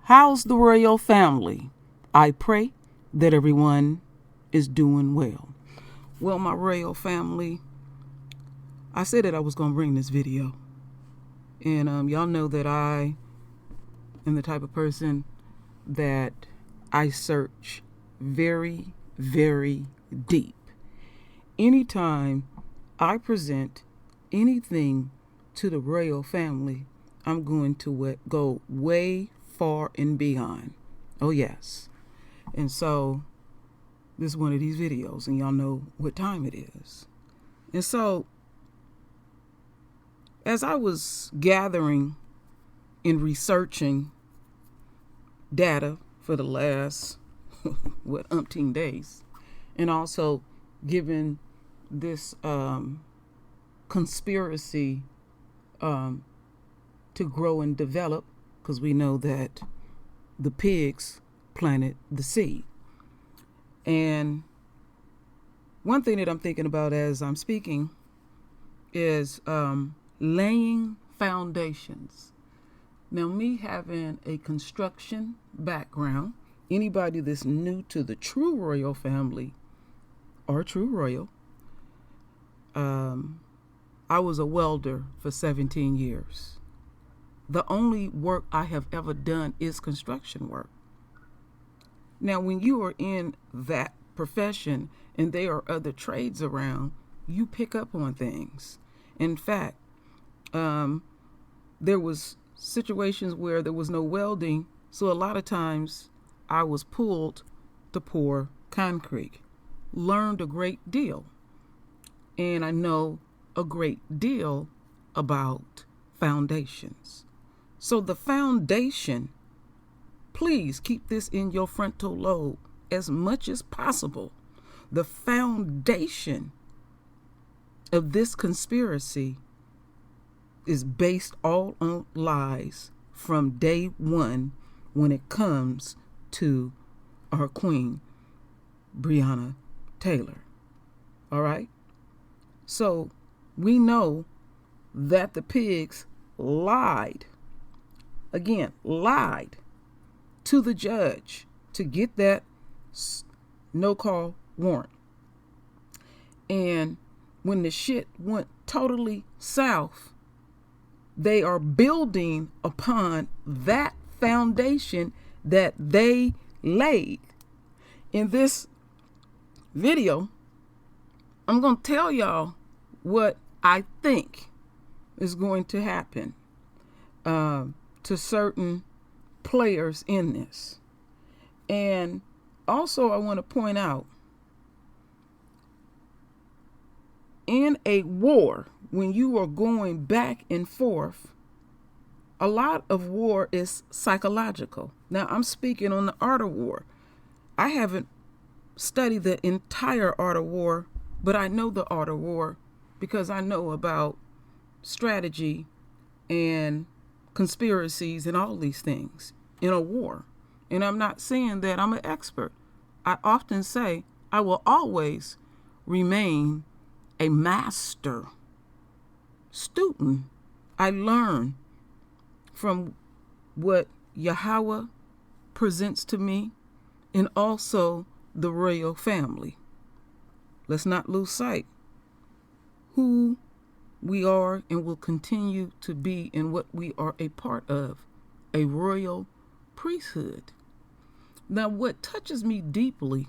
How's the royal family? I pray that everyone is doing well. Well, my royal family, I said that I was going to bring this video. And y'all know that I am the type of person that I search very, very deep. Anytime I present anything to the royal family, I'm going to go way far and beyond. Oh, yes. And so this is one of these videos, and y'all know what time it is. And so as I was gathering and researching data for the last, umpteen days, and also given this conspiracy to grow and develop, because we know that the pigs planted the seed. And one thing that I'm thinking about as I'm speaking is laying foundations. Now, me having a construction background, anybody that's new to the true royal family or true royal, I was a welder for 17 years. The only work I have ever done is construction work. Now, when you are in that profession and there are other trades around, you pick up on things. In fact, there was situations where there was no welding, so a lot of times I was pulled to pour concrete. Learned a great deal, and I know a great deal about foundations. So the foundation, please keep this in your frontal lobe as much as possible. The foundation of this conspiracy is based all on lies from day one when it comes to our queen, Breonna Taylor. All right? So we know that the pigs lied to the judge to get that no-call warrant. And when the shit went totally south, they are building upon that foundation that they laid. In this video, I'm going to tell y'all what I think is going to happen to certain players in this. And also I want to point out, in a war, when you are going back and forth, a lot of war is psychological. Now, I'm speaking on the art of war. I haven't studied the entire art of war, but I know the art of war because I know about strategy and conspiracies and all these things in a war. And I'm not saying that I'm an expert. I often say I will always remain a master student. I learn from what Yahweh presents to me and also the royal family. Let's not lose sight who we are and will continue to be and what we are a part of, a royal priesthood. Now, what touches me deeply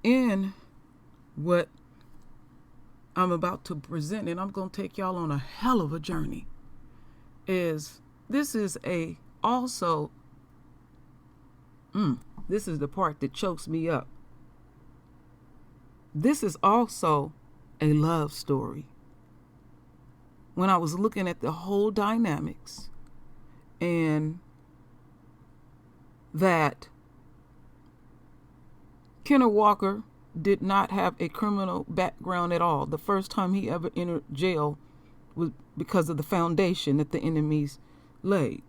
in what I'm about to present, and I'm going to take y'all on a hell of a journey, is this is a also, this is the part that chokes me up. This is also a love story. When I was looking at the whole dynamics and that Kenneth Walker did not have a criminal background at all. The first time he ever entered jail was because of the foundation that the enemies laid.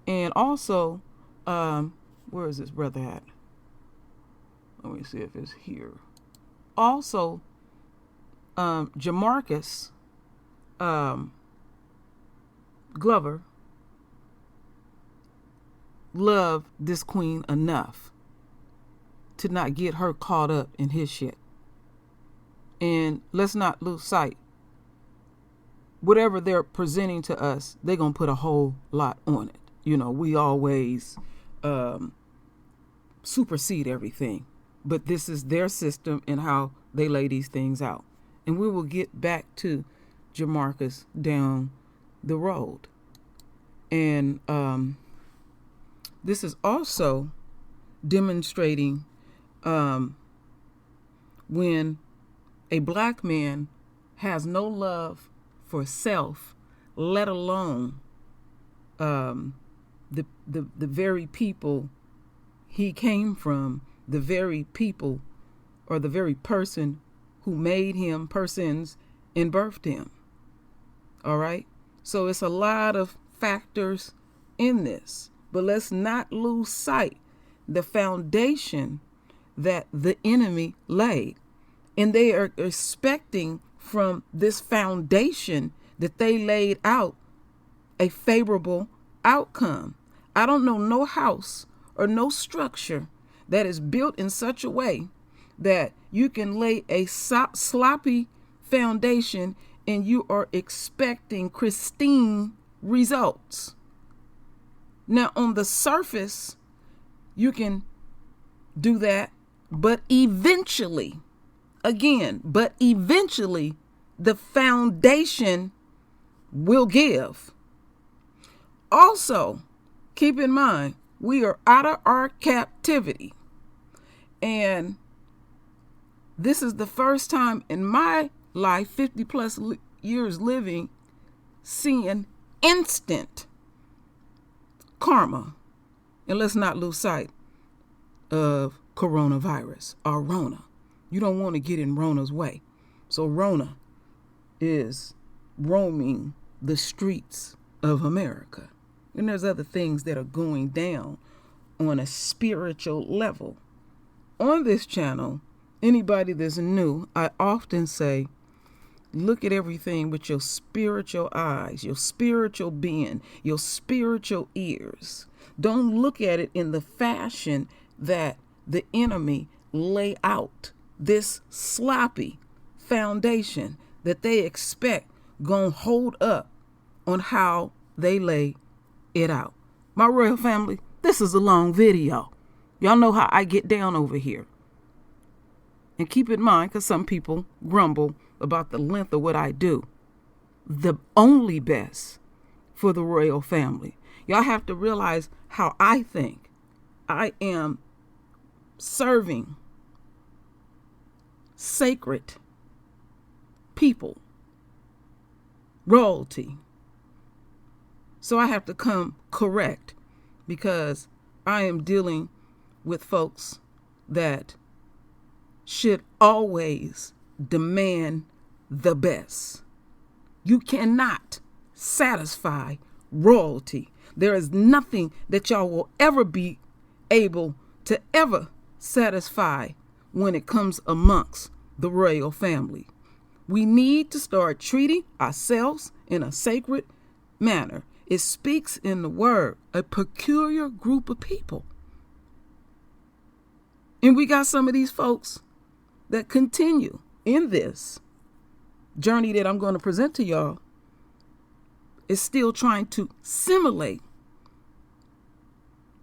And also, where is this brother at? Let me see if it's here. Also, Jamarcus Glover love this queen enough to not get her caught up in his shit. And let's not lose sight. Whatever they're presenting to us, they're going to put a whole lot on it. You know, we always supersede everything. But this is their system and how they lay these things out. And we will get back to Jamarcus down the road. And this is also demonstrating when a black man has no love for self, let alone the very people he came from, the very people or the very person who made him, persons, and birthed him. All right? So it's a lot of factors in this. But let's not lose sight the foundation that the enemy laid. And they are expecting from this foundation that they laid out a favorable outcome. I don't know no house or no structure that is built in such a way that you can lay a sloppy foundation and you are expecting pristine results. Now, on the surface, you can do that, but eventually, the foundation will give. Also, keep in mind, we are out of our captivity. And this is the first time in my life, 50 plus years living, seeing instant karma. And let's not lose sight of coronavirus or Rona. You don't want to get in Rona's way. So Rona is roaming the streets of America. And there's other things that are going down on a spiritual level. On this channel, anybody that's new, I often say, look at everything with your spiritual eyes, your spiritual being, your spiritual ears. Don't look at it in the fashion that the enemy lay out this sloppy foundation that they expect gonna hold up on how they lay it out. My royal family, this is a long video. Y'all know how I get down over here. And keep in mind, because some people grumble about the length of what I do, the only best for the royal family. Y'all have to realize how I think. I am serving sacred people, royalty. So I have to come correct because I am dealing with folks that should always demand the best. You cannot satisfy royalty. There is nothing that y'all will ever be able to ever satisfy when it comes amongst the royal family. We need to start treating ourselves in a sacred manner. It speaks in the word, a peculiar group of people. And we got some of these folks that continue in this journey that I'm going to present to y'all is still trying to simulate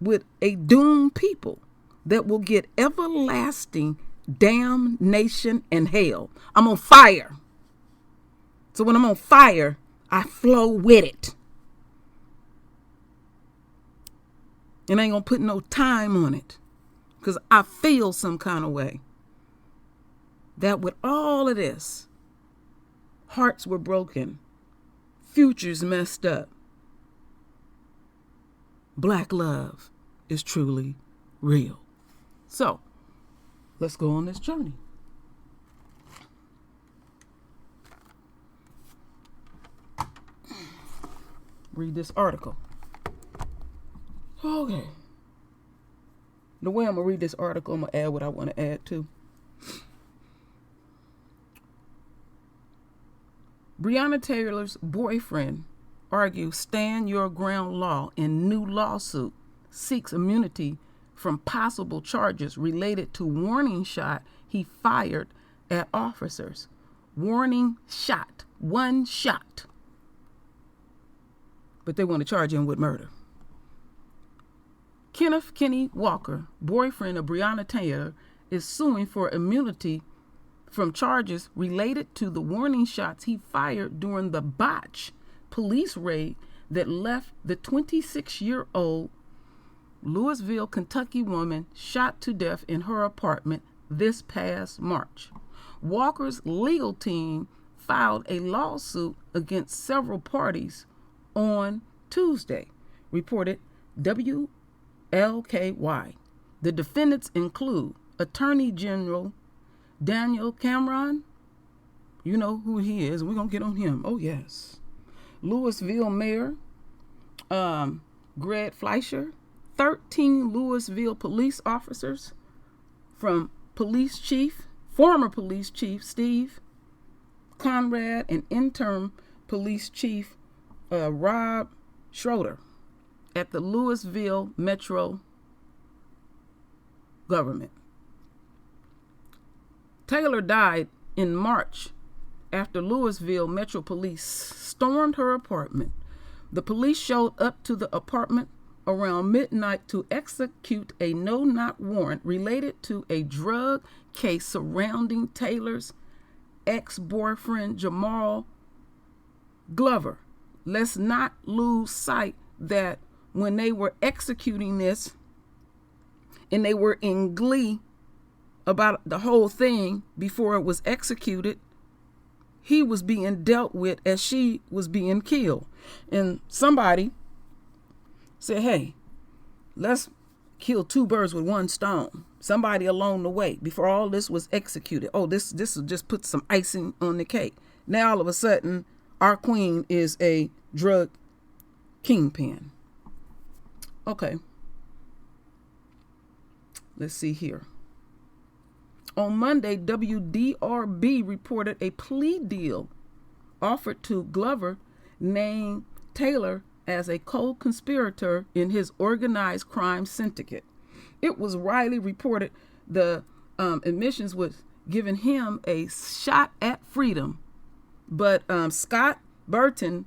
with a doomed people that will get everlasting damnation and hell. I'm on fire. So when I'm on fire, I flow with it. And I ain't gonna put no time on it because I feel some kind of way that with all of this, hearts were broken, futures messed up. Black love is truly real. So let's go on this journey. Read this article. Okay. The way I'm going to read this article, I'm going to add what I want to add too. Breonna Taylor's boyfriend argues stand your ground law in new lawsuit seeks immunity from possible charges related to warning shot he fired at officers. Warning shot. One shot. But they want to charge him with murder. Kenneth Kenny Walker, boyfriend of Breonna Taylor, is suing for immunity from charges related to the warning shots he fired during the botch police raid that left the 26-year-old Louisville, Kentucky woman shot to death in her apartment this past March. Walker's legal team filed a lawsuit against several parties on Tuesday, reported WLKY. The defendants include Attorney General Daniel Cameron. You know who he is. We're going to get on him. Oh, yes. Louisville Mayor Greg Fleischer. 13 Louisville police officers, from former police chief Steve Conrad and interim police chief Rob Schroeder at the Louisville Metro government. Taylor died in March after Louisville Metro Police stormed her apartment. The police showed up to the apartment around midnight to execute a no-knock warrant related to a drug case surrounding Taylor's ex-boyfriend Jamal Glover. Let's not lose sight that when they were executing this and they were in glee about the whole thing before it was executed, he was being dealt with as she was being killed. And somebody said, hey, let's kill two birds with one stone. Somebody along the way, before all this was executed. Oh, this will just put some icing on the cake. Now all of a sudden, our queen is a drug kingpin. Okay. Let's see here. On Monday, WDRB reported a plea deal offered to Glover named Taylor as a co-conspirator in his organized crime syndicate. It was widely reported the admissions was giving him a shot at freedom, but Scott Burton,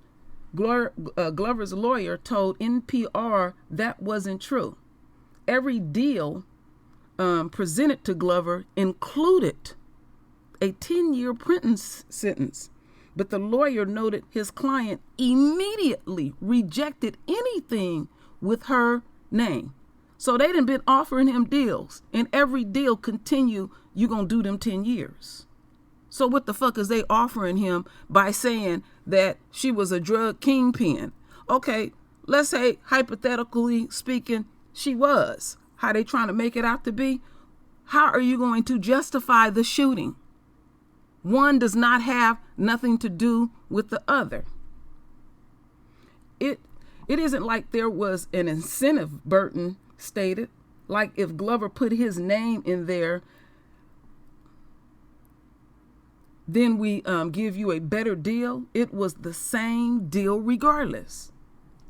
Glover's lawyer, told NPR that wasn't true. Every deal presented to Glover included a 10-year prison sentence, but the lawyer noted his client immediately rejected anything with her name. So they done been offering him deals, and every deal continue, you gonna do them 10 years. So what the fuck is they offering him by saying that she was a drug kingpin? Okay, let's say, hypothetically speaking, she was. How they trying to make it out to be? How are you going to justify the shooting? One does not have nothing to do with the other. It isn't like there was an incentive, Burton stated. Like if Glover put his name in there, then we give you a better deal. It was the same deal regardless.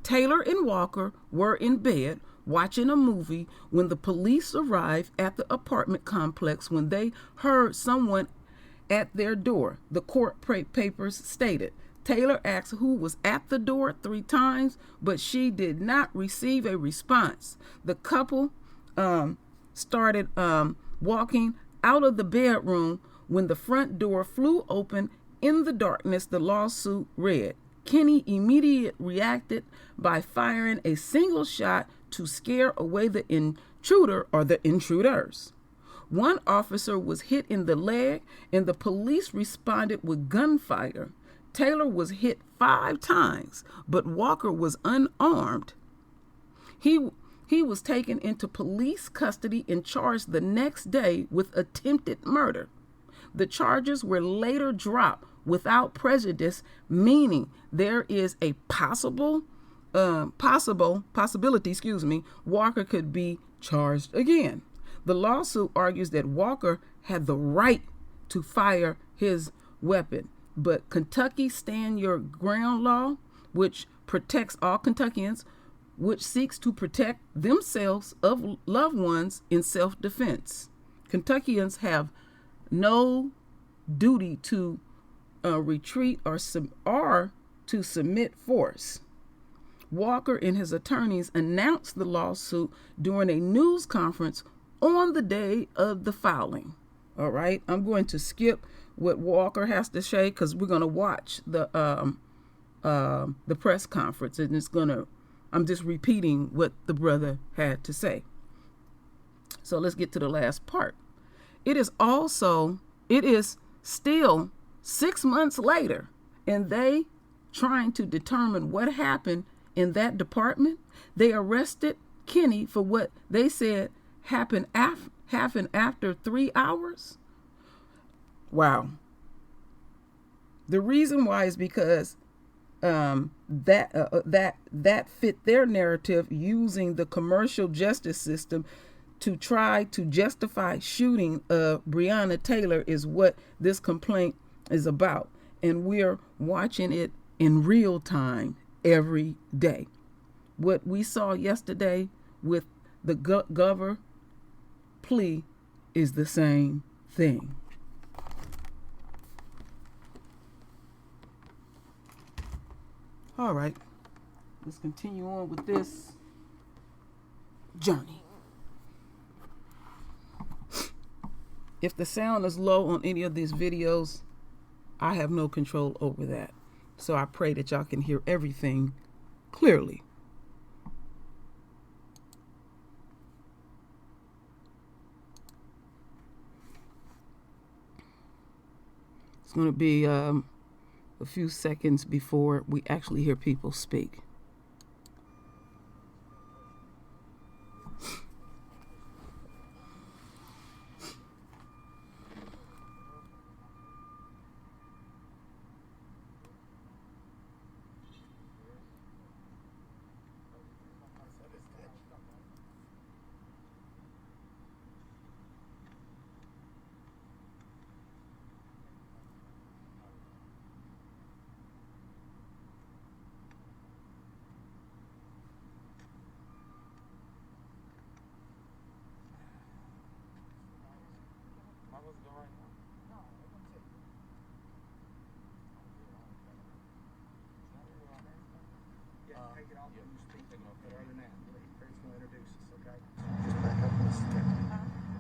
Taylor and Walker were in bed watching a movie when the police arrived at the apartment complex when they heard someone at their door, the court papers stated. Taylor asked who was at the door 3 times, but she did not receive a response. The couple started walking out of the bedroom when the front door flew open in the darkness, the lawsuit read. Kenny immediately reacted by firing a single shot to scare away the intruder or the intruders. One officer was hit in the leg and the police responded with gunfire. Taylor was hit 5 times, but Walker was unarmed. He was taken into police custody and charged the next day with attempted murder. The charges were later dropped without prejudice, meaning there is a possibility, Walker could be charged again. The lawsuit argues that Walker had the right to fire his weapon, but Kentucky Stand Your Ground law, which protects all Kentuckians which seeks to protect themselves of loved ones in self-defense. Kentuckians have no duty to retreat or to submit force. Walker and his attorneys announced the lawsuit during a news conference on the day of the filing. All right, I'm going to skip what Walker has to say because we're going to watch the press conference, and I'm just repeating what the brother had to say. So let's get to the last part. It is still 6 months later, and they trying to determine what happened in that department. They arrested Kenny for what they said happened after 3 hours. Wow. The reason why is because that fit their narrative, using the commercial justice system to try to justify shooting of Breonna Taylor is what this complaint is about. And we're watching it in real time every day. What we saw yesterday with the Gover plea is the same thing. All right, let's continue on with this journey. If the sound is low on any of these videos, I have no control over that. So I pray that y'all can hear everything clearly. It's going to be a few seconds before we actually hear people speak.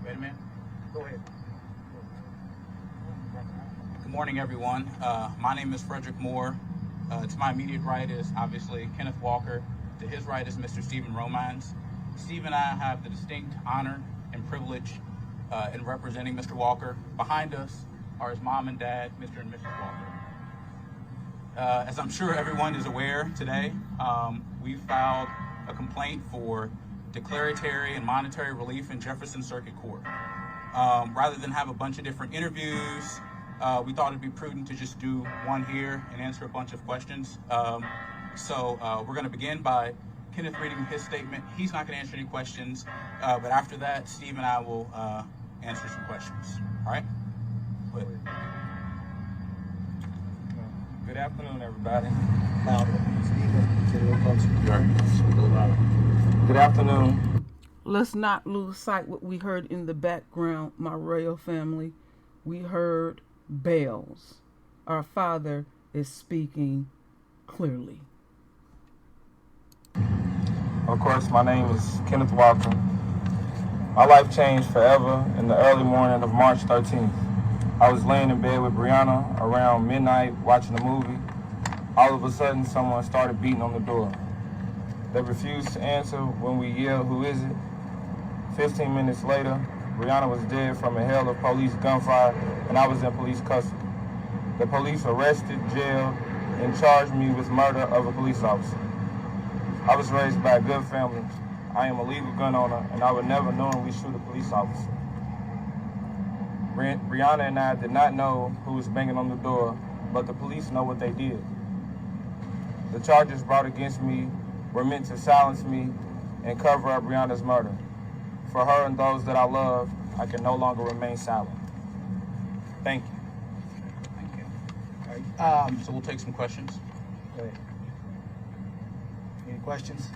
Wait a minute. Go ahead. Good morning, everyone. My name is Frederick Moore. To my immediate right is obviously Kenneth Walker. To his right is Mr. Stephen Romines. Steve and I have the distinct honor and privilege in representing Mr. Walker. Behind us are his mom and dad, Mr. and Mrs. Walker. As I'm sure everyone is aware today, we filed a complaint for declaratory and monetary relief in Jefferson Circuit Court. Rather than have a bunch of different interviews, we thought it'd be prudent to just do one here and answer a bunch of questions. So we're going to begin by Kenneth reading his statement. He's not going to answer any questions, but after that, Steve and I will answer some questions. All right? Go ahead. Good afternoon, everybody. Good afternoon. Let's not lose sight what we heard in the background, my royal family. We heard bells. Our Father is speaking clearly. Of course, my name is Kenneth Walker. My life changed forever in the early morning of March 13th. I was laying in bed with Breonna around midnight watching a movie. All of a sudden, someone started beating on the door. They refused to answer when we yelled, "Who is it?" 15 minutes later, Breonna was dead from a hail of police gunfire, and I was in police custody. The police arrested, jailed, and charged me with murder of a police officer. I was raised by a good family. I am a legal gun owner, and I would never knowingly shoot a police officer. Breonna and I did not know who was banging on the door, but the police know what they did. The charges brought against me were meant to silence me and cover up Breonna's murder. For her and those that I love, I can no longer remain silent. Thank you. Thank you. All right. So we'll take some questions. Go ahead. Any questions?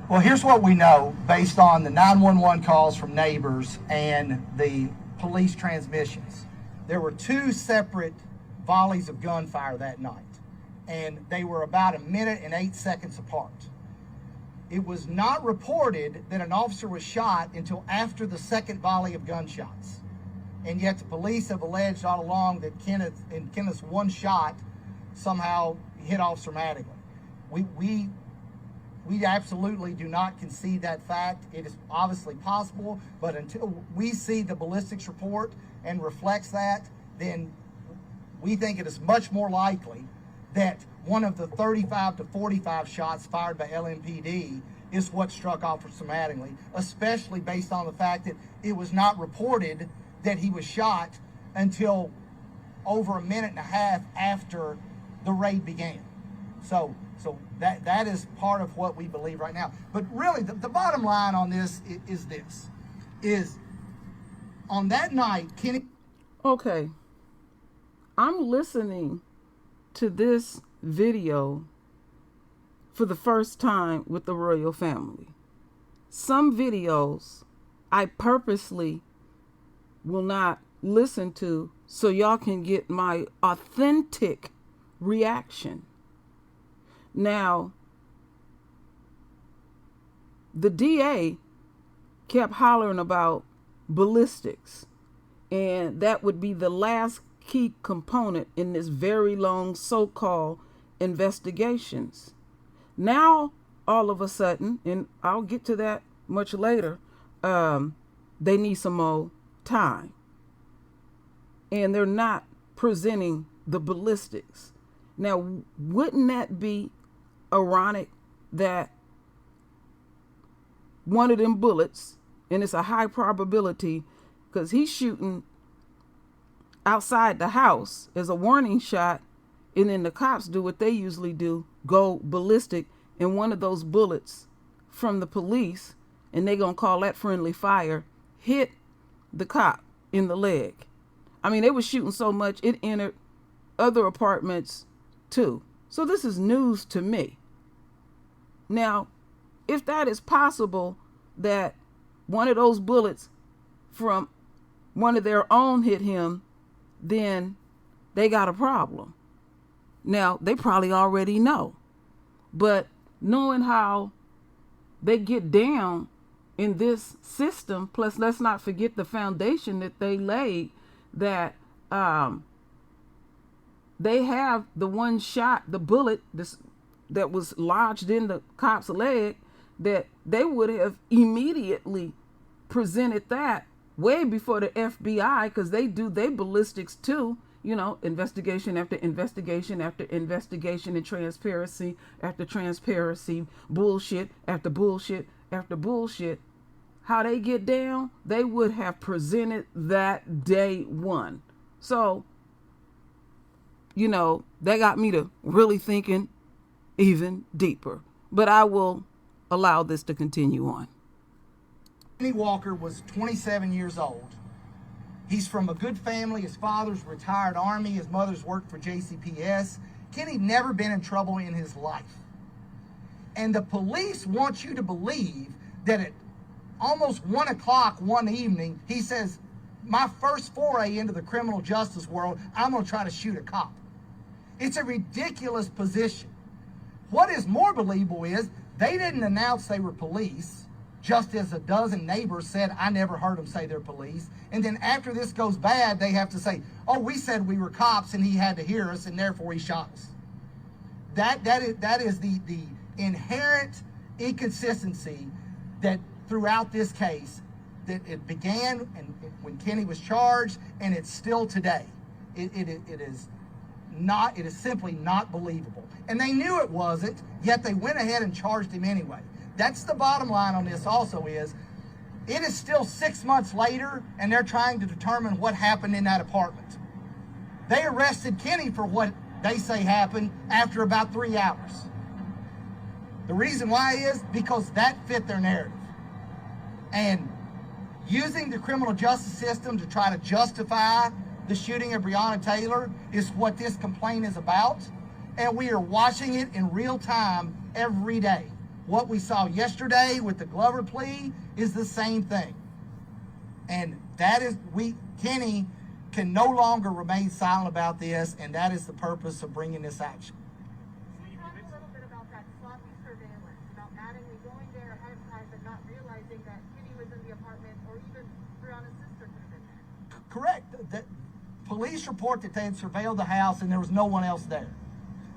Well, here's what we know based on the 911 calls from neighbors and the police transmissions. There were 2 separate volleys of gunfire that night, and they were about 1 minute and 8 seconds apart. It was not reported that an officer was shot until after the second volley of gunshots. And yet the police have alleged all along that Kenneth's one shot somehow hit Officer Mattingly. We absolutely do not concede that fact. It is obviously possible, but until we see the ballistics report and reflects that, then we think it is much more likely that one of the 35 to 45 shots fired by LMPD is what struck Officer Mattingly, especially based on the fact that it was not reported that he was shot until over 1.5 minutes after the raid began. So that is part of what we believe right now. But really, the bottom line on this is on that night, Kenny. Okay, I'm listening to this video for the first time with the royal family. Some videos I purposely will not listen to so y'all can get my authentic reaction. Now, the DA kept hollering about ballistics, and that would be the last key component in this very long so-called investigations. Now, all of a sudden, and I'll get to that much later, they need some more time. And they're not presenting the ballistics. Now, wouldn't that be ironic that one of them bullets, and it's a high probability because he's shooting outside the house as a warning shot, and then the cops do what they usually do, go ballistic, and one of those bullets from the police, and they're going to call that friendly fire, hit the cop in the leg. I mean, they were shooting so much, it entered other apartments too. So this is news to me. Now, if that is possible, that one of those bullets from one of their own hit him, then they got a problem. Now, they probably already know. But knowing how they get down in this system, plus let's not forget the foundation that they laid, that they have the one shot, the bullet that was lodged in the cop's leg, that they would have immediately presented that way before the FBI, because they do their ballistics too, you know, investigation after investigation after investigation, and transparency after transparency, bullshit after bullshit after bullshit. How they get down, they would have presented that day one. So, you know, that got me to really thinking even deeper. But I will allow this to continue on. Kenny Walker was 27 years old. He's from a good family. His father's retired Army. His mother's worked for JCPS. Kenny never been in trouble in his life. And the police want you to believe that at almost 1 o'clock one evening, he says, my first foray into the criminal justice world, I'm going to try to shoot a cop. It's a ridiculous position. What is more believable is they didn't announce they were police, just as a dozen neighbors said, I never heard them say they're police. And then after this goes bad, they have to say, oh, we said we were cops and he had to hear us and therefore he shot us. That is the inherent inconsistency that throughout this case, that it began and when Kenny was charged, and it's still today. It is simply not believable. And they knew it wasn't, yet they went ahead and charged him anyway. That's the bottom line on this also is, it is still 6 months later, and they're trying to determine what happened in that apartment. They arrested Kenny for what they say happened after about 3 hours. The reason why is because that fit their narrative. And using the criminal justice system to try to justify the shooting of Breonna Taylor is what this complaint is about. And we are watching it in real time every day. What we saw yesterday with the Glover plea is the same thing. And that is, Kenny can no longer remain silent about this, and that is the purpose of bringing this action. Can you talk a little bit about that sloppy surveillance, about Mattingly going there ahead of time but not realizing that Kenny was in the apartment, or even Breonna's sister could have been there? Correct. The police report that they had surveilled the house and there was no one else there.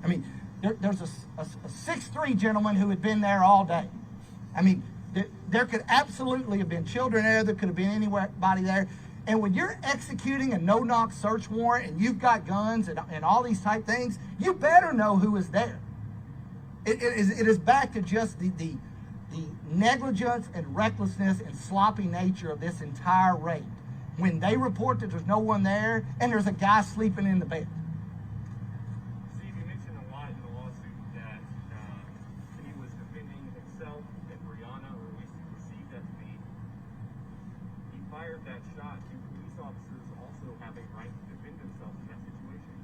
I mean, there's a 6'3" gentleman who had been there all day. I mean, there could absolutely have been children there. There could have been anybody there. And when you're executing a no-knock search warrant and you've got guns and all these type things, you better know who is there. It is back to just the negligence and recklessness and sloppy nature of this entire raid. When they report that there's no one there and there's a guy sleeping in the bed. Steve, you mentioned a lot in the lawsuit that he was defending himself and Breonna, or at least he perceived that to be. He fired that shot. Do police officers also have a right to defend themselves in that situation?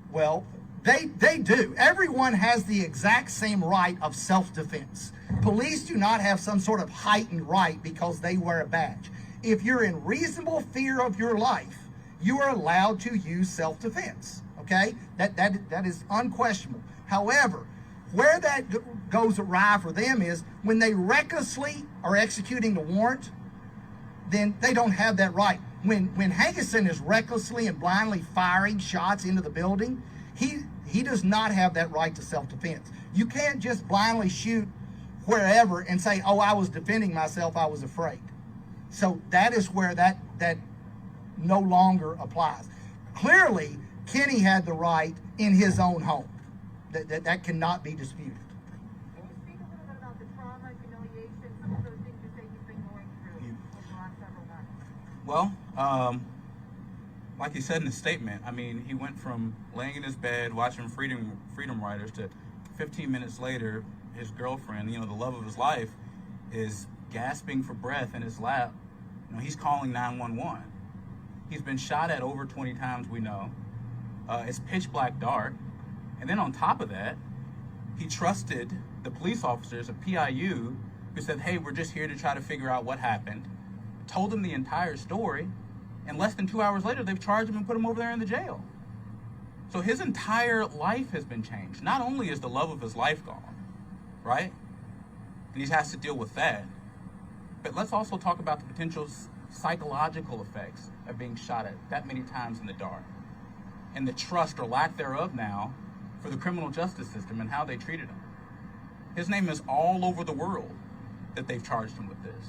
Well, they do. Everyone has the exact same right of self-defense. Police do not have some sort of heightened right because they wear a badge. If you're in reasonable fear of your life, you are allowed to use self-defense. Okay? That is unquestionable. However, where that goes awry for them is when they recklessly are executing the warrant, then they don't have that right. When Hankison is recklessly and blindly firing shots into the building, he does not have that right to self-defense. You can't just blindly shoot wherever and say, oh, I was defending myself, I was afraid. So that is where that no longer applies. Clearly, Kenny had the right in his own home. That cannot be disputed. Can you speak a little bit about the trauma, humiliation, some of those things you say you've been going through over the last several months? Well, like he said in his statement, I mean, he went from laying in his bed watching Freedom Riders to 15 minutes later, his girlfriend, the love of his life, is gasping for breath in his lap. He's calling 911. He's been shot at over 20 times, we know. It's pitch black dark. And then on top of that, he trusted the police officers of PIU who said, hey, we're just here to try to figure out what happened. Told him the entire story. And less than 2 hours later, they've charged him and put him over there in the jail. So his entire life has been changed. Not only is the love of his life gone, right? And he has to deal with that. But let's also talk about the potential psychological effects of being shot at that many times in the dark. And the trust or lack thereof now for the criminal justice system and how they treated him. His name is all over the world that they've charged him with this.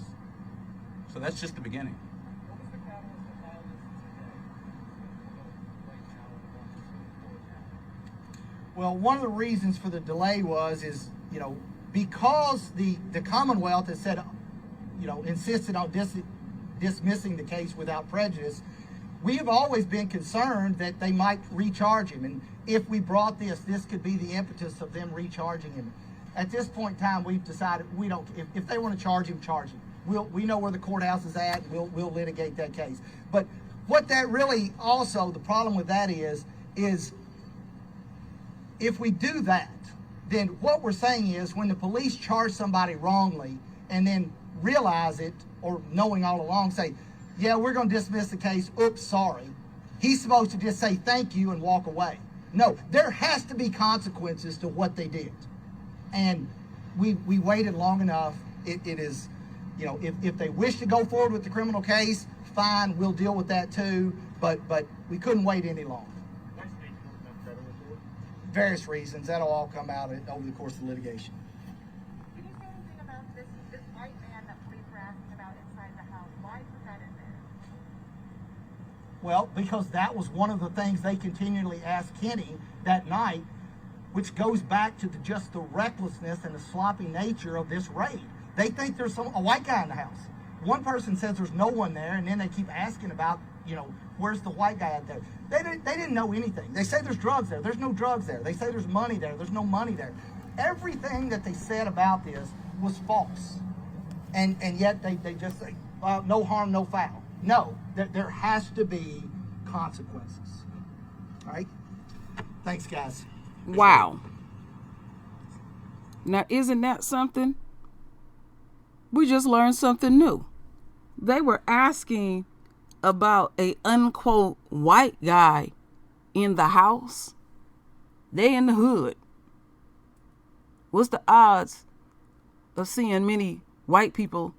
So that's just the beginning. What was the catalyst of file this today? Well, one of the reasons for the delay is because the Commonwealth has said, insisted on dismissing the case without prejudice, we have always been concerned that they might recharge him. And if we brought this could be the impetus of them recharging him. At this point in time, we've decided we don't. If they want to charge him, charge him. We know where the courthouse is at. And we'll litigate that case. But what that really also, the problem with that is if we do that, then what we're saying is when the police charge somebody wrongly and then realize it, or knowing all along, say, yeah, we're going to dismiss the case. Oops, sorry. He's supposed to just say thank you and walk away. No, there has to be consequences to what they did. And we waited long enough. It is, if they wish to go forward with the criminal case, fine, we'll deal with that too. But we couldn't wait any longer. Various reasons. That'll all come out over the course of the litigation. Can you say anything about this white man that police were asking about inside the house? Why put that in there? Well, because that was one of the things they continually asked Kenny that night, which goes back to just the recklessness and the sloppy nature of this raid. They think there's a white guy in the house. One person says there's no one there, and then they keep asking about, where's the white guy out there? They didn't know anything. They say there's drugs there. There's no drugs there. They say there's money there. There's no money there. Everything that they said about this was false. And yet they just say, no harm, no foul. No, there has to be consequences. All right? Thanks, guys. Wow. Now, isn't that something? We just learned something new. They were asking about a unquote white guy in the house. They in the hood. What's the odds of seeing many white people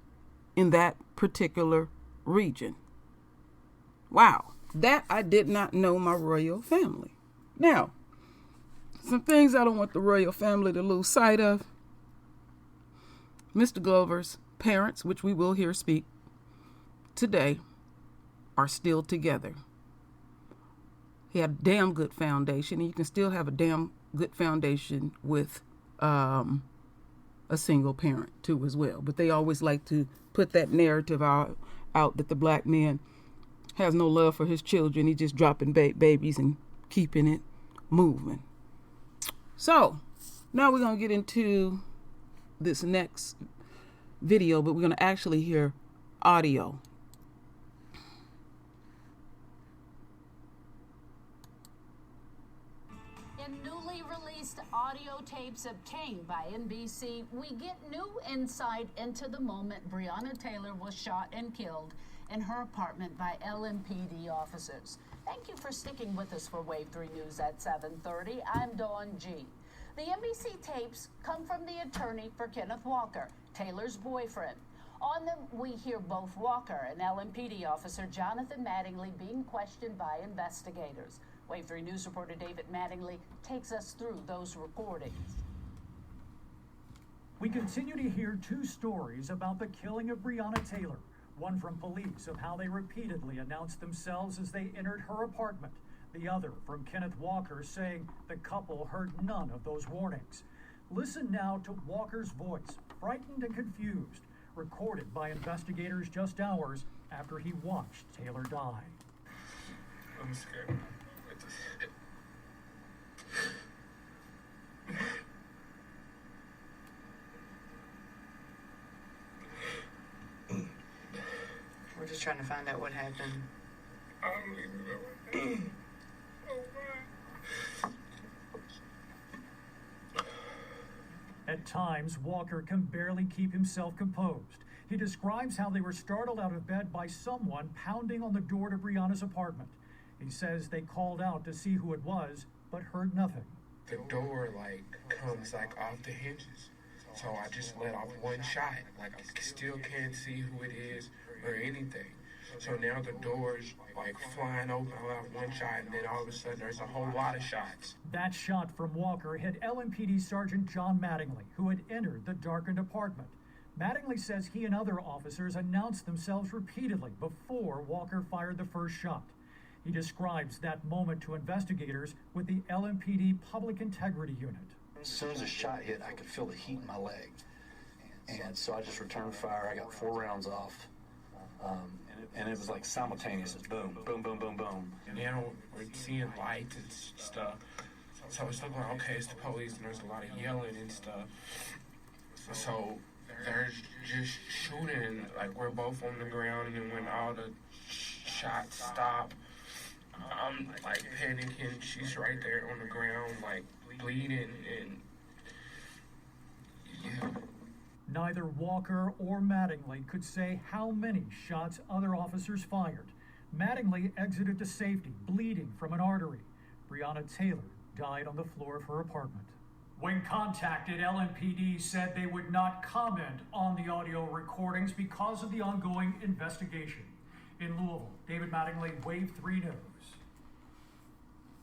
in that particular region? Wow, that I did not know my royal family. Now, some things I don't want the royal family to lose sight of. Mr. Glover's parents, which we will hear speak today, are still together. He had a damn good foundation, and you can still have a damn good foundation with a single parent too as well. But they always like to put that narrative out that the black man has no love for his children. He's just dropping babies and keeping it moving. So now we're going to get into this next video, but we're going to actually hear audio. In newly released audio tapes obtained by NBC, we get new insight into the moment Breonna Taylor was shot and killed in her apartment by LMPD officers. Thank you for sticking with us for Wave 3 News at 7:30. I'm Dawn G. The NBC tapes come from the attorney for Kenneth Walker, Taylor's boyfriend. On them, we hear both Walker and LMPD officer Jonathan Mattingly being questioned by investigators. Wave 3 News reporter David Mattingly takes us through those recordings. We continue to hear two stories about the killing of Breonna Taylor. One from police of how they repeatedly announced themselves as they entered her apartment. The other from Kenneth Walker saying the couple heard none of those warnings. Listen now to Walker's voice, frightened and confused, recorded by investigators just hours after he watched Taylor die. I'm scared. We're just trying to find out what happened. I don't even know. At times, Walker can barely keep himself composed. He describes how they were startled out of bed by someone pounding on the door to Breonna's apartment. He says they called out to see who it was, but heard nothing. The door comes off the hinges. So I just let off one shot. I still can't see who it is or anything. So now the door's flying open. I let off one shot, and then all of a sudden there's a whole lot of shots. That shot from Walker hit LMPD Sergeant John Mattingly, who had entered the darkened apartment. Mattingly says he and other officers announced themselves repeatedly before Walker fired the first shot. He describes that moment to investigators with the LMPD Public Integrity Unit. As soon as the shot hit, I could feel the heat in my leg. And so I just returned fire. I got 4 rounds off. And it was simultaneous. It's boom, boom, boom, boom, boom. And then we're seeing lights and stuff. So it's looking like, okay, it's the police, and there's a lot of yelling and stuff. So they're just shooting. We're both on the ground, and then when all the shots stop, I'm panicking. She's right there on the ground, bleeding, and yeah. Neither Walker or Mattingly could say how many shots other officers fired. Mattingly exited to safety, bleeding from an artery. Breonna Taylor died on the floor of her apartment. When contacted, LMPD said they would not comment on the audio recordings because of the ongoing investigation. In Louisville, David Mattingly, Wave 3 News.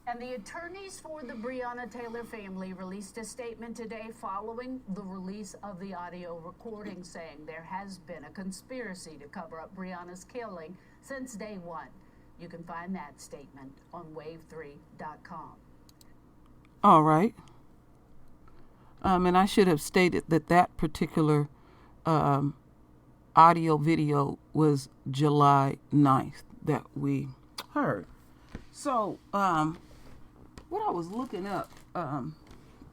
And the attorneys for the Breonna Taylor family released a statement today following the release of the audio recording, saying there has been a conspiracy to cover up Breonna's killing since day one. You can find that statement on wave3.com. All right. And I should have stated that particular audio video was July 9th that we heard. So, what I was looking up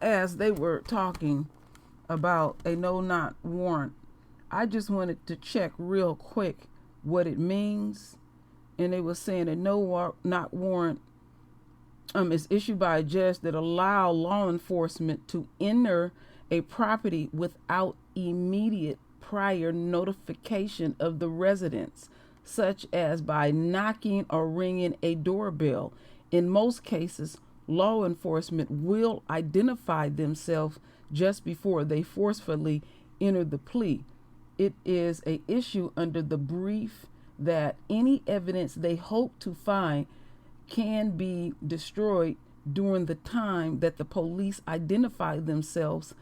as they were talking about a no-knock warrant, I just wanted to check real quick what it means. And it was saying a no-knock warrant is issued by a judge that allow law enforcement to enter a property without immediate prior notification of the residents, such as by knocking or ringing a doorbell. In most cases, law enforcement will identify themselves just before they forcefully enter the plea. It is an issue under the brief that any evidence they hope to find can be destroyed during the time that the police identify themselves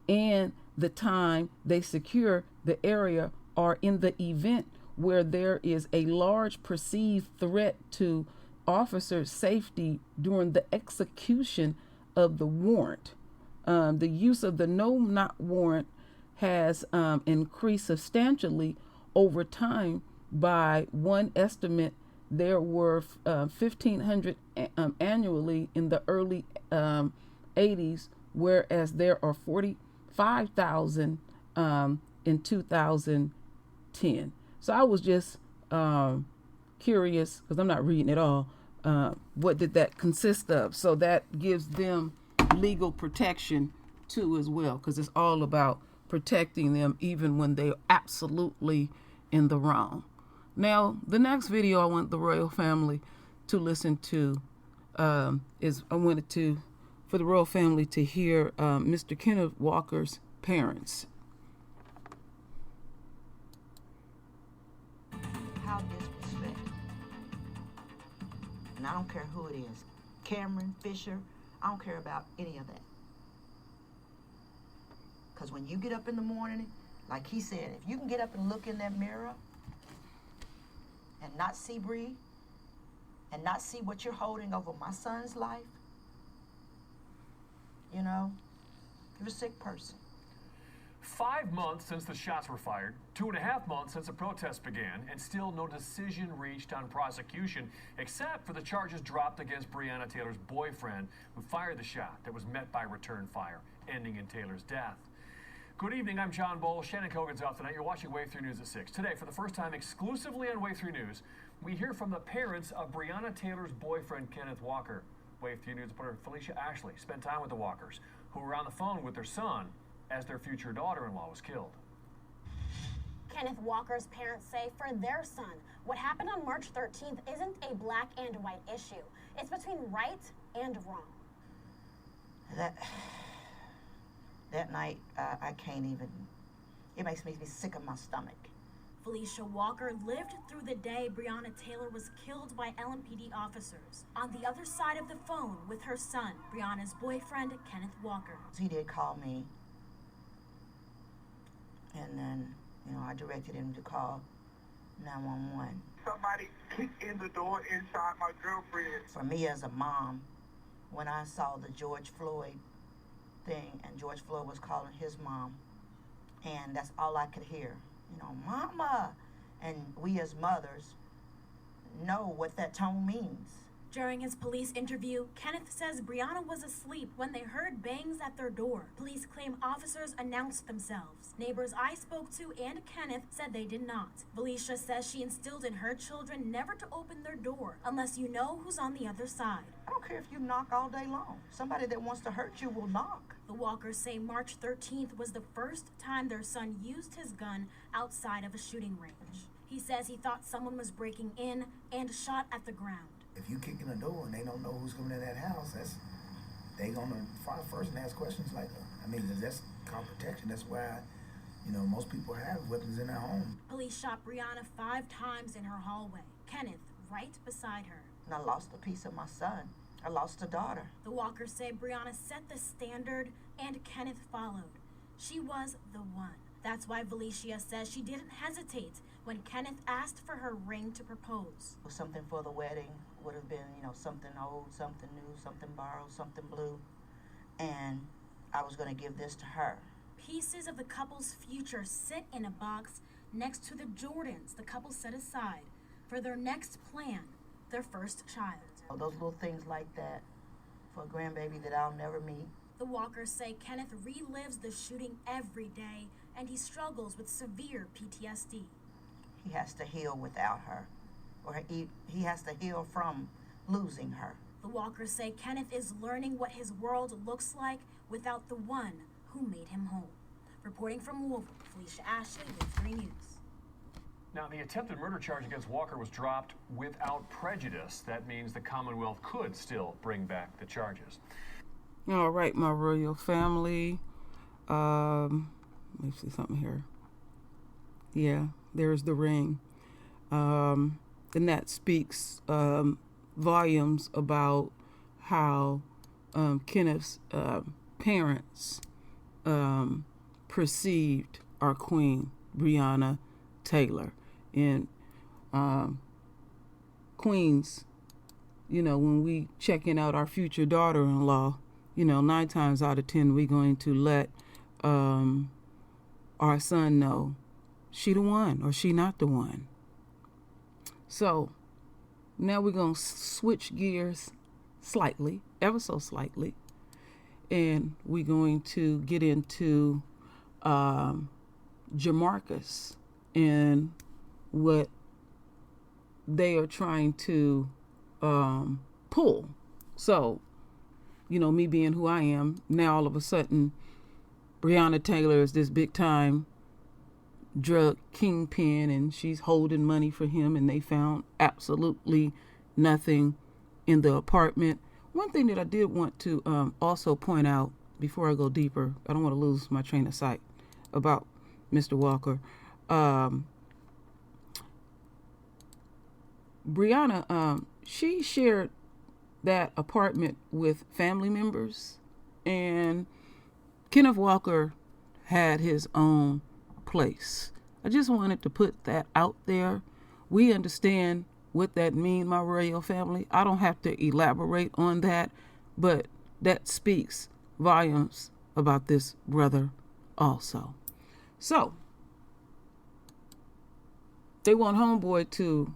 and the time they secure the area, or in the event where there is a large perceived threat to officer safety during the execution of the warrant. The use of the no-knock warrant has increased substantially over time. By one estimate, there were 1,500 annually in the early 80s, whereas there are 45,000 in 2010. So I was just curious, because I'm not reading it all, what did that consist of? So that gives them legal protection too as well, because it's all about protecting them even when they're absolutely in the wrong. Now, the next video I want the royal family to listen to is I wanted for the royal family to hear Mr. Kenneth Walker's parents. How disrespectful. And I don't care who it is. Cameron, Fisher, I don't care about any of that. Because when you get up in the morning, like he said, if you can get up and look in that mirror and not see Bree, and not see what you're holding over my son's life, you know, you're a sick person. 5 months since the shots were fired, 2.5 months since the protests began, and still no decision reached on prosecution, except for the charges dropped against Breonna Taylor's boyfriend, who fired the shot that was met by return fire, ending in Taylor's death. Good evening, I'm John Bowles. Shannon Kogan's off tonight. You're watching Wave 3 News at 6. Today, for the first time exclusively on Wave 3 News, we hear from the parents of Breonna Taylor's boyfriend, Kenneth Walker. Wave 3 News reporter Felicia Ashley spent time with the Walkers, who were on the phone with their son as their future daughter-in-law was killed. Kenneth Walker's parents say for their son, what happened on March 13th isn't a black and white issue. It's between right and wrong. That night, I can't even, it makes me sick of my stomach. Felicia Walker lived through the day Breonna Taylor was killed by LMPD officers. On the other side of the phone with her son, Breonna's boyfriend, Kenneth Walker. He did call me, and then, you know, I directed him to call 911. Somebody kicked in the door inside my girlfriend. For me as a mom, when I saw the George Floyd thing, and George Floyd was calling his mom, and that's all I could hear, you know, mama. And we as mothers know what that tone means. During his police interview, Kenneth says Breonna was asleep when they heard bangs at their door. Police claim officers announced themselves. Neighbors I spoke to and Kenneth said they did not. Velicia says she instilled in her children never to open their door unless you know who's on the other side. I don't care if you knock all day long. Somebody that wants to hurt you will knock. The Walkers say March 13th was the first time their son used his gun outside of a shooting range. He says he thought someone was breaking in and shot at the ground. If you kick in the door and they don't know who's coming in that house, they gonna fire first and ask questions like, that's called protection. That's why, you know, most people have weapons in their home. Police shot Breonna 5 times in her hallway. Kenneth right beside her. And I lost a piece of my son. I lost a daughter. The Walkers say Breonna set the standard and Kenneth followed. She was the one. That's why Velicia says she didn't hesitate when Kenneth asked for her ring to propose. Something for the wedding would have been, you know, something old, something new, something borrowed, something blue. And I was going to give this to her. Pieces of the couple's future sit in a box next to the Jordans the couple set aside for their next plan, their first child. Those little things like that for a grandbaby that I'll never meet. The Walkers say Kenneth relives the shooting every day and he struggles with severe PTSD. He has to heal without her, or he has to heal from losing her. The Walkers say Kenneth is learning what his world looks like without the one who made him whole. Reporting from Louisville, Felicia Ashley with 3 News. Now, the attempted murder charge against Walker was dropped without prejudice. That means the Commonwealth could still bring back the charges. All right, my royal family. Let me see something here. Yeah, there's the ring. And that speaks volumes about how Kenneth's parents perceived our queen, Breonna Taylor. And queens, when we checking out our future daughter-in-law, 9 times out of 10 we're going to let our son know she the one or she not the one. So now we're going to switch gears slightly, ever so slightly, and we're going to get into Jamarcus and what they are trying to pull. So, me being who I am, now all of a sudden, Breonna Taylor is this big time drug kingpin and she's holding money for him, and they found absolutely nothing in the apartment. One thing that I did want to also point out before I go deeper, I don't want to lose my train of sight about Mr. Walker. Breonna, she shared that apartment with family members, and Kenneth Walker had his own place. I just wanted to put that out there. We understand what that means, my royal family. I don't have to elaborate on that, but that speaks volumes about this brother also. So, they want homeboy to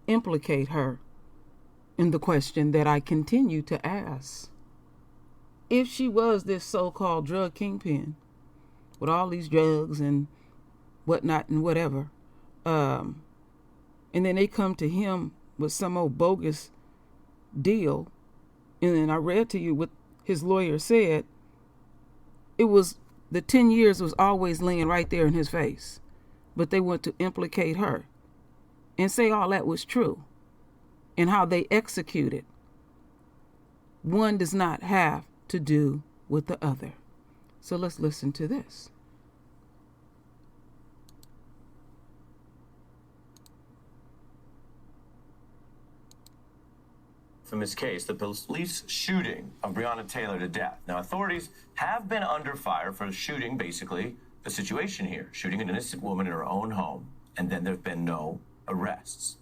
implicate her in the question that I continue to ask. If she was this so-called drug kingpin with all these drugs and whatnot and whatever, and then they come to him with some old bogus deal, and then I read to you what his lawyer said, it was the 10 years was always laying right there in his face, but they want to implicate her and say all that was true and how they executed. One does not have to do with the other. So let's listen to this. From this case, the police shooting of Breonna Taylor to death. Now, authorities have been under fire for shooting, basically, the situation here, shooting an innocent woman in her own home, and then there have been no arrests.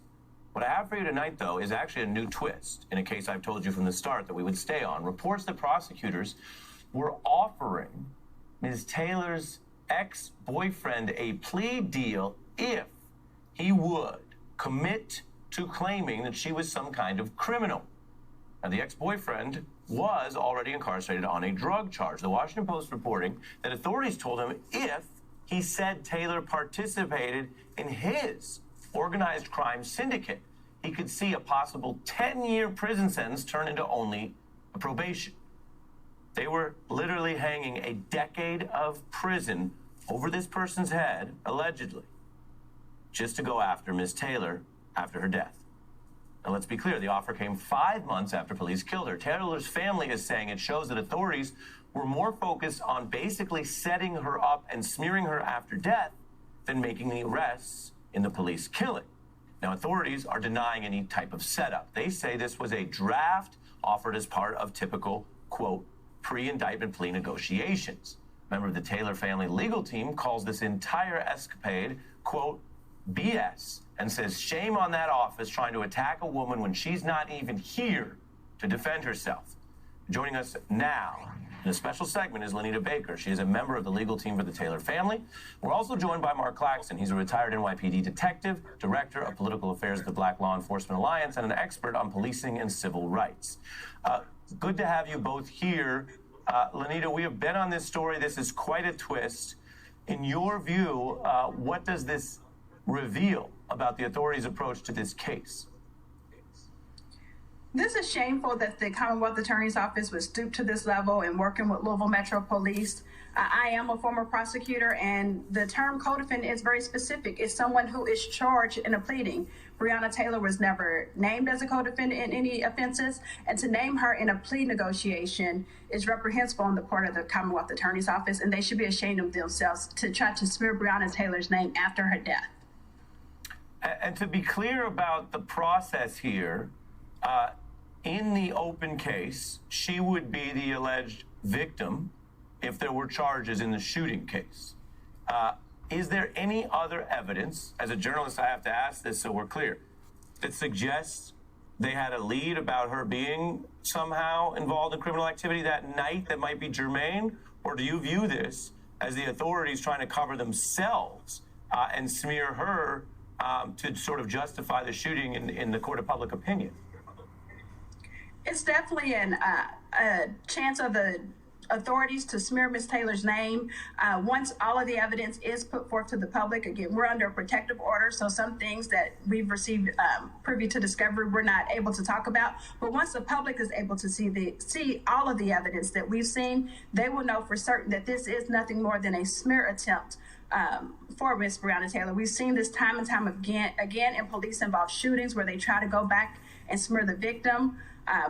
What I have for you tonight, though, is actually a new twist in a case I've told you from the start that we would stay on. Reports that prosecutors were offering Ms. Taylor's ex-boyfriend a plea deal if he would commit to claiming that she was some kind of criminal. Now, the ex-boyfriend was already incarcerated on a drug charge. The Washington Post reporting that authorities told him if he said Taylor participated in his organized crime syndicate, he could see a possible 10-year prison sentence turn into only a probation. They were literally hanging a decade of prison over this person's head, allegedly, just to go after Ms. Taylor after her death. Now, let's be clear, the offer came 5 months after police killed her. Taylor's family is saying it shows that authorities were more focused on basically setting her up and smearing her after death than making the arrests in the police killing. Now, authorities are denying any type of setup. They say this was a draft offered as part of typical, quote, pre-indictment plea negotiations. A member of the Taylor family legal team calls this entire escapade, quote, BS, and says shame on that office trying to attack a woman when she's not even here to defend herself. Joining us now in a special segment is Lenita Baker. She is a member of the legal team for the Taylor family. We're also joined by Mark Claxton. He's a retired NYPD detective, director of political affairs at the Black Law Enforcement Alliance, and an expert on policing and civil rights. Good to have you both here. Lenita, we have been on this story. This is quite a twist. In your view, what does this reveal about the authorities' approach to this case? This is shameful that the Commonwealth Attorney's Office would stoop to this level in working with Louisville Metro Police. I am a former prosecutor, and the term co-defendant is very specific. It's someone who is charged in a pleading. Breonna Taylor was never named as a co-defendant in any offenses, and to name her in a plea negotiation is reprehensible on the part of the Commonwealth Attorney's Office, and they should be ashamed of themselves to try to smear Breonna Taylor's name after her death. And to be clear about the process here, in the open case, she would be the alleged victim if there were charges in the shooting case. Is there any other evidence, as a journalist I have to ask this so we're clear, that suggests they had a lead about her being somehow involved in criminal activity that night that might be germane? Or do you view this as the authorities trying to cover themselves and smear her to sort of justify the shooting in the court of public opinion? It's definitely a chance of the authorities to smear Ms. Taylor's name. Once all of the evidence is put forth to the public, again, we're under a protective order, so some things that we've received privy to discovery we're not able to talk about. But once the public is able to see all of the evidence that we've seen, they will know for certain that this is nothing more than a smear attempt for Ms. Breonna Taylor. We've seen this time and time again in police-involved shootings where they try to go back and smear the victim.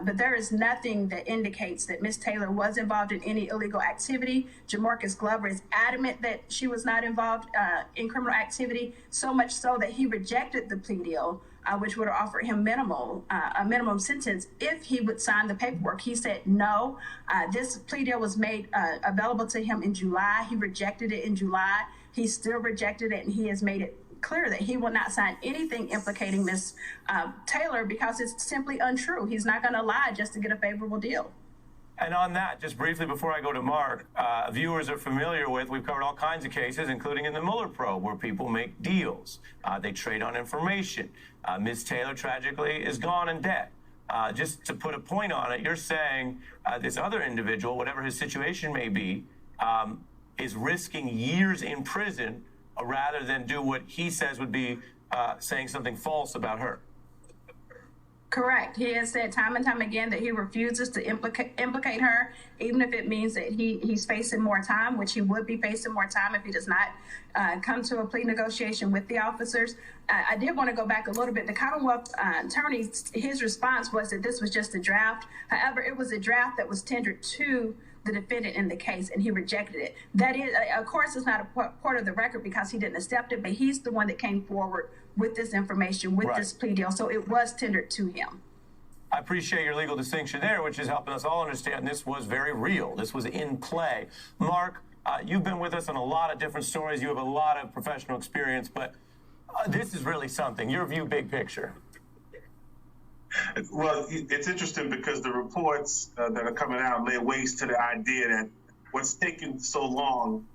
But there is nothing that indicates that Ms. Taylor was involved in any illegal activity. Jamarcus Glover is adamant that she was not involved in criminal activity, so much so that he rejected the plea deal, which would have offered him a minimum sentence if he would sign the paperwork. He said no. This plea deal was made available to him in July. He rejected it in July. He still rejected it, and he has made it clear that he will not sign anything implicating Ms. Taylor because it's simply untrue. He's not going to lie just to get a favorable deal. And on that, just briefly before I go to Mark, viewers are familiar with, we've covered all kinds of cases, including in the Mueller probe, where people make deals. They trade on information. Ms. Taylor, tragically, is gone and dead. Just to put a point on it, you're saying this other individual, whatever his situation may be, is risking years in prison rather than do what he says would be saying something false about her. Correct. He has said time and time again that he refuses to implicate her, even if it means that he's facing more time, which he would be facing more time if he does not come to a plea negotiation with the officers. I did want to go back a little bit. The Commonwealth attorney, his response was that this was just a draft. However, it was a draft that was tendered to the defendant in the case, and he rejected it. That is, of course, it's not a part of the record because he didn't accept it, but he's the one that came forward with this information, with this plea deal, so it was tendered to him. I appreciate your legal distinction there, which is helping us all understand this was very real. This was in play. Mark, you've been with us on a lot of different stories. You have a lot of professional experience, but this is really something. Your view, big picture. Well, it's interesting because the reports that are coming out lay waste to the idea that what's taken so long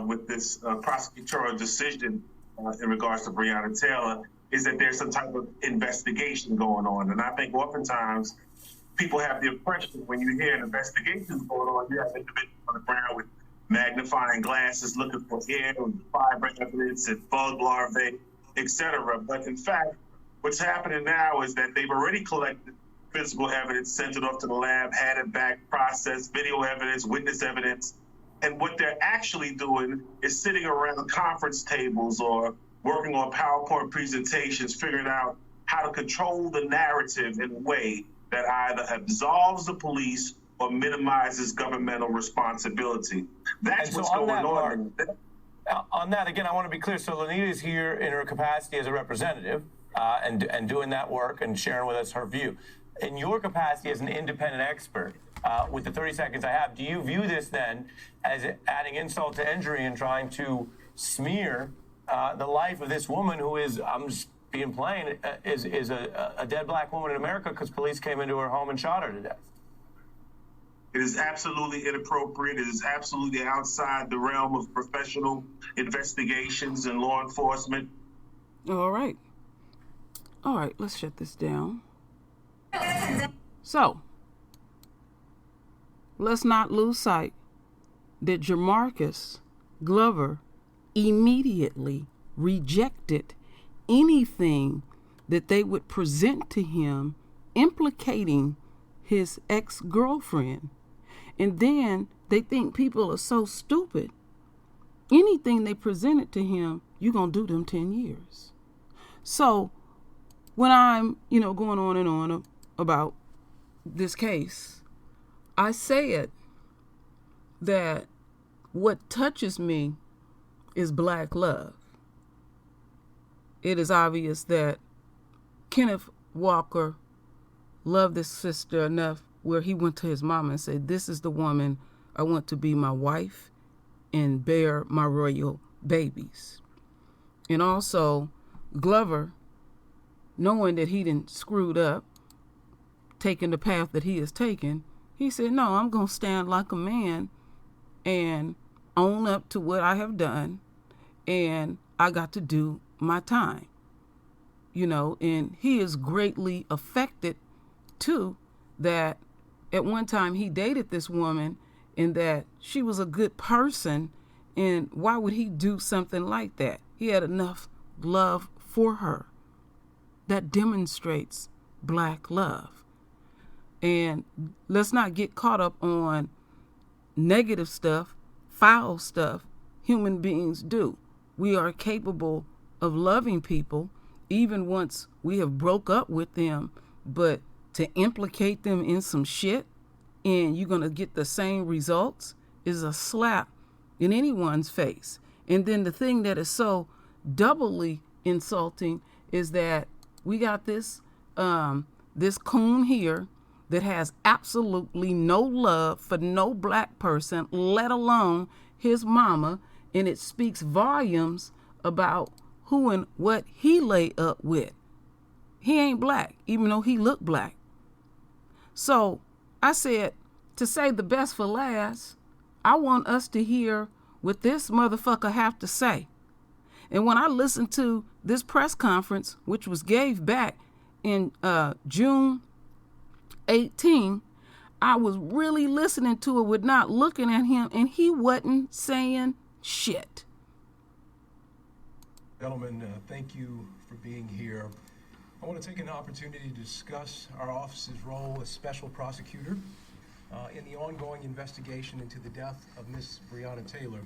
with this prosecutorial decision in regards to Breonna Taylor is that there's some type of investigation going on. And I think oftentimes people have the impression when you hear an investigation going on, you have individuals on the ground with magnifying glasses looking for air and fiber evidence and bug larvae, et cetera. But in fact, what's happening now is that they've already collected physical evidence, sent it off to the lab, had it back, processed video evidence, witness evidence. And what they're actually doing is sitting around conference tables or working on PowerPoint presentations, figuring out how to control the narrative in a way that either absolves the police or minimizes governmental responsibility. That's what's going on. On that, again, I want to be clear. So Lanita is here in her capacity as a representative and doing that work and sharing with us her view. In your capacity as an independent expert, with the 30 seconds I have, do you view this then as adding insult to injury and trying to smear the life of this woman who is, I'm just being plain, is a dead black woman in America because police came into her home and shot her to death? It is absolutely inappropriate. It is absolutely outside the realm of professional investigations and law enforcement. All right, let's shut this down. So, let's not lose sight that Jamarcus Glover immediately rejected anything that they would present to him implicating his ex-girlfriend. And then they think people are so stupid. Anything they presented to him, you're going to do them 10 years. So when I'm, going on and on about this case, I said that what touches me is black love. It is obvious that Kenneth Walker loved this sister enough where he went to his mama and said, this is the woman I want to be my wife and bear my royal babies. And also Glover, knowing that he done screwed up, taking the path that he has taken, he said, no, I'm going to stand like a man and own up to what I have done, and I got to do my time. And he is greatly affected too that at one time he dated this woman and that she was a good person, and why would he do something like that? He had enough love for her. That demonstrates black love. And let's not get caught up on negative stuff, foul stuff human beings do. We are capable of loving people even once we have broke up with them, but to implicate them in some shit and you're going to get the same results is a slap in anyone's face. And then the thing that is so doubly insulting is that we got this coon here that has absolutely no love for no black person, let alone his mama, and it speaks volumes about who and what he lay up with. He ain't black, even though he looked black. So I said, to say the best for last, I want us to hear what this motherfucker have to say. And when I listened to this press conference, which was gave back in June 18, I was really listening to it with not looking at him, and he wasn't saying shit. Gentlemen, thank you for being here. I want to take an opportunity to discuss our office's role as special prosecutor in the ongoing investigation into the death of Miss Breonna Taylor.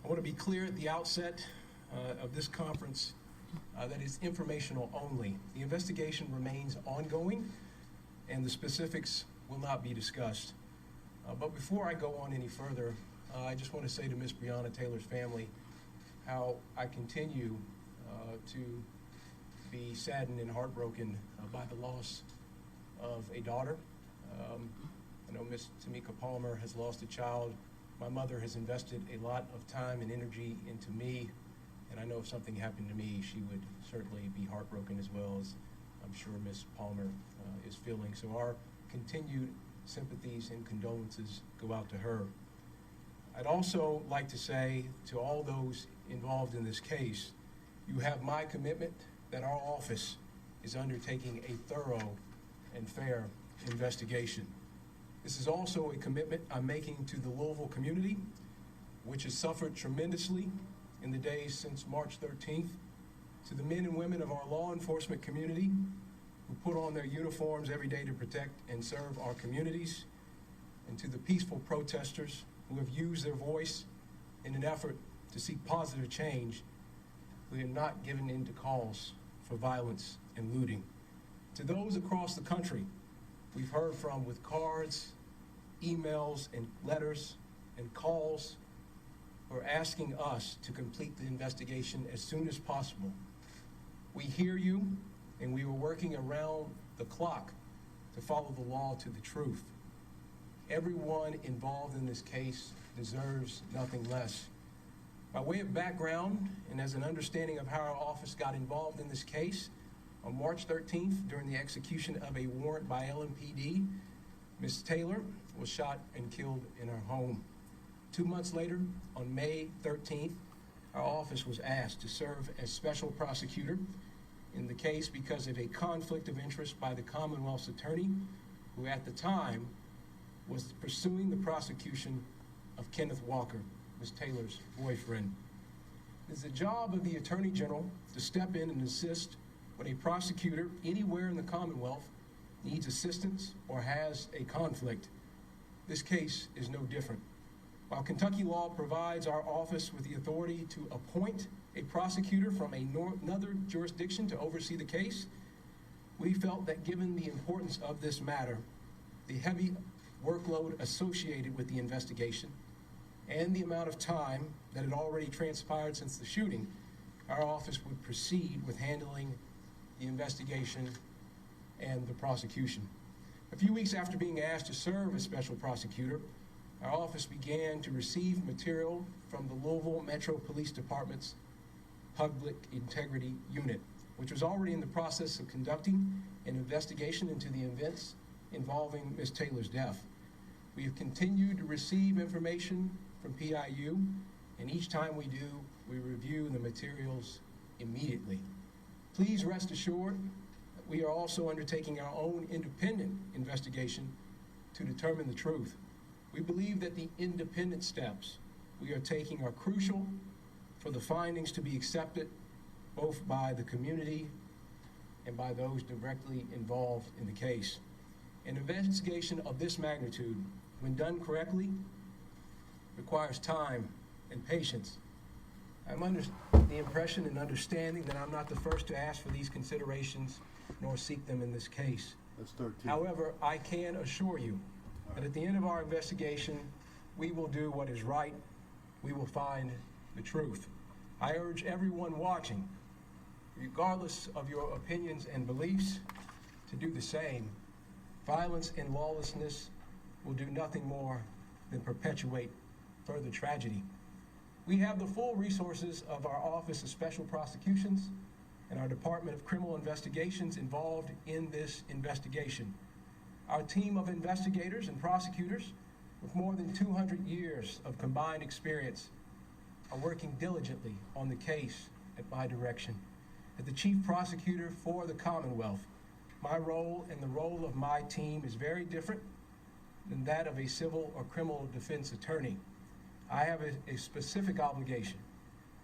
I want to be clear at the outset of this conference that is informational only. The investigation remains ongoing and the specifics will not be discussed. But before I go on any further, I just want to say to Miss Breonna Taylor's family how I continue to be saddened and heartbroken by the loss of a daughter. I know Miss Tamika Palmer has lost a child. My mother has invested a lot of time and energy into me, and I know if something happened to me, she would certainly be heartbroken as well, as I'm sure Miss Palmer is feeling. So our continued sympathies and condolences go out to her. I'd also like to say to all those involved in this case, you have my commitment that our office is undertaking a thorough and fair investigation. This is also a commitment I'm making to the Louisville community, which has suffered tremendously in the days since March 13th, to the men and women of our law enforcement community who put on their uniforms every day to protect and serve our communities, and to the peaceful protesters who have used their voice in an effort to seek positive change, who have not given in to calls for violence and looting. To those across the country we've heard from with cards, emails, and letters and calls who are asking us to complete the investigation as soon as possible. We hear you, and we are working around the clock to follow the law to the truth. Everyone involved in this case deserves nothing less. By way of background, and as an understanding of how our office got involved in this case, on March 13th, during the execution of a warrant by LMPD, Ms. Taylor was shot and killed in her home. 2 months later, on May 13th, our office was asked to serve as special prosecutor in the case because of a conflict of interest by the Commonwealth's attorney, who at the time was pursuing the prosecution of Kenneth Walker, Ms. Taylor's boyfriend. It is the job of the Attorney General to step in and assist when a prosecutor anywhere in the Commonwealth needs assistance, or has a conflict. This case is no different. While Kentucky law provides our office with the authority to appoint a prosecutor from another jurisdiction to oversee the case, we felt that given the importance of this matter, the heavy workload associated with the investigation, and the amount of time that had already transpired since the shooting, our office would proceed with handling the investigation and the prosecution. A few weeks after being asked to serve as special prosecutor, our office began to receive material from the Louisville Metro Police Department's Public Integrity Unit, which was already in the process of conducting an investigation into the events involving Ms. Taylor's death. We have continued to receive information from PIU, and each time we do, we review the materials immediately. Please rest assured that we are also undertaking our own independent investigation to determine the truth. We believe that the independent steps we are taking are crucial for the findings to be accepted both by the community and by those directly involved in the case. An investigation of this magnitude, when done correctly, requires time and patience. I'm under the impression and understanding that I'm not the first to ask for these considerations nor seek them in this case. That's 13. However, I can assure you that at the end of our investigation, we will do what is right. We will find the truth. I urge everyone watching, regardless of your opinions and beliefs, to do the same. Violence and lawlessness will do nothing more than perpetuate further tragedy. We have the full resources of our Office of Special Prosecutions and our Department of Criminal Investigations involved in this investigation. Our team of investigators and prosecutors with more than 200 years of combined experience are working diligently on the case at my direction. As the Chief Prosecutor for the Commonwealth, my role and the role of my team is very different than that of a civil or criminal defense attorney. I have a specific obligation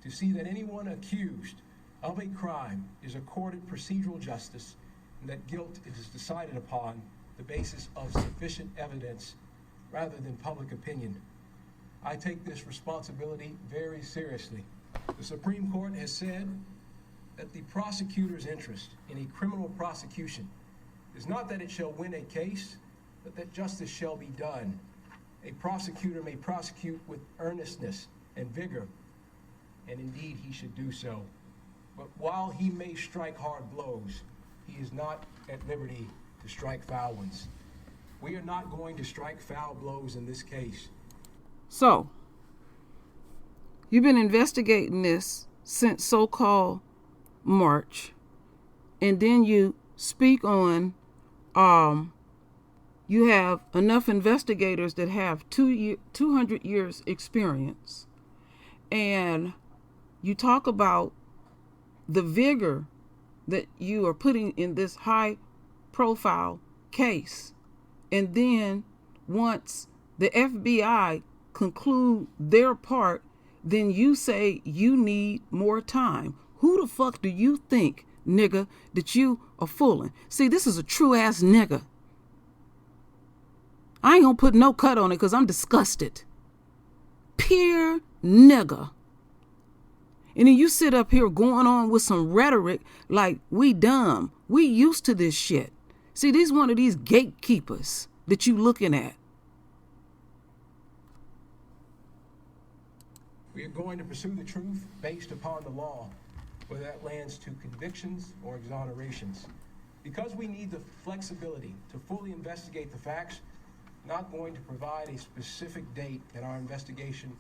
to see that anyone accused of a crime is accorded procedural justice and that guilt is decided upon the basis of sufficient evidence rather than public opinion. I take this responsibility very seriously. The Supreme Court has said that the prosecutor's interest in a criminal prosecution is not that it shall win a case, but that justice shall be done. A prosecutor may prosecute with earnestness and vigor, and indeed he should do so. But while he may strike hard blows, he is not at liberty to strike foul ones. We are not going to strike foul blows in this case. So, you've been investigating this since so-called March, and then you speak on you have enough investigators that have 200 years experience, and you talk about the vigor that you are putting in this high profile case. And then once the FBI conclude their part, then you say you need more time. Who the fuck do you think, nigga, that you are fooling? See, this is a true ass nigga. I ain't gonna put no cut on it because I'm disgusted. Pure nigga. And then you sit up here going on with some rhetoric like we dumb. We used to this shit. See, these one of these gatekeepers that you looking at. We are going to pursue the truth based upon the law, whether that lands to convictions or exonerations. Because we need the flexibility to fully investigate the facts, not going to provide a specific date that our investigation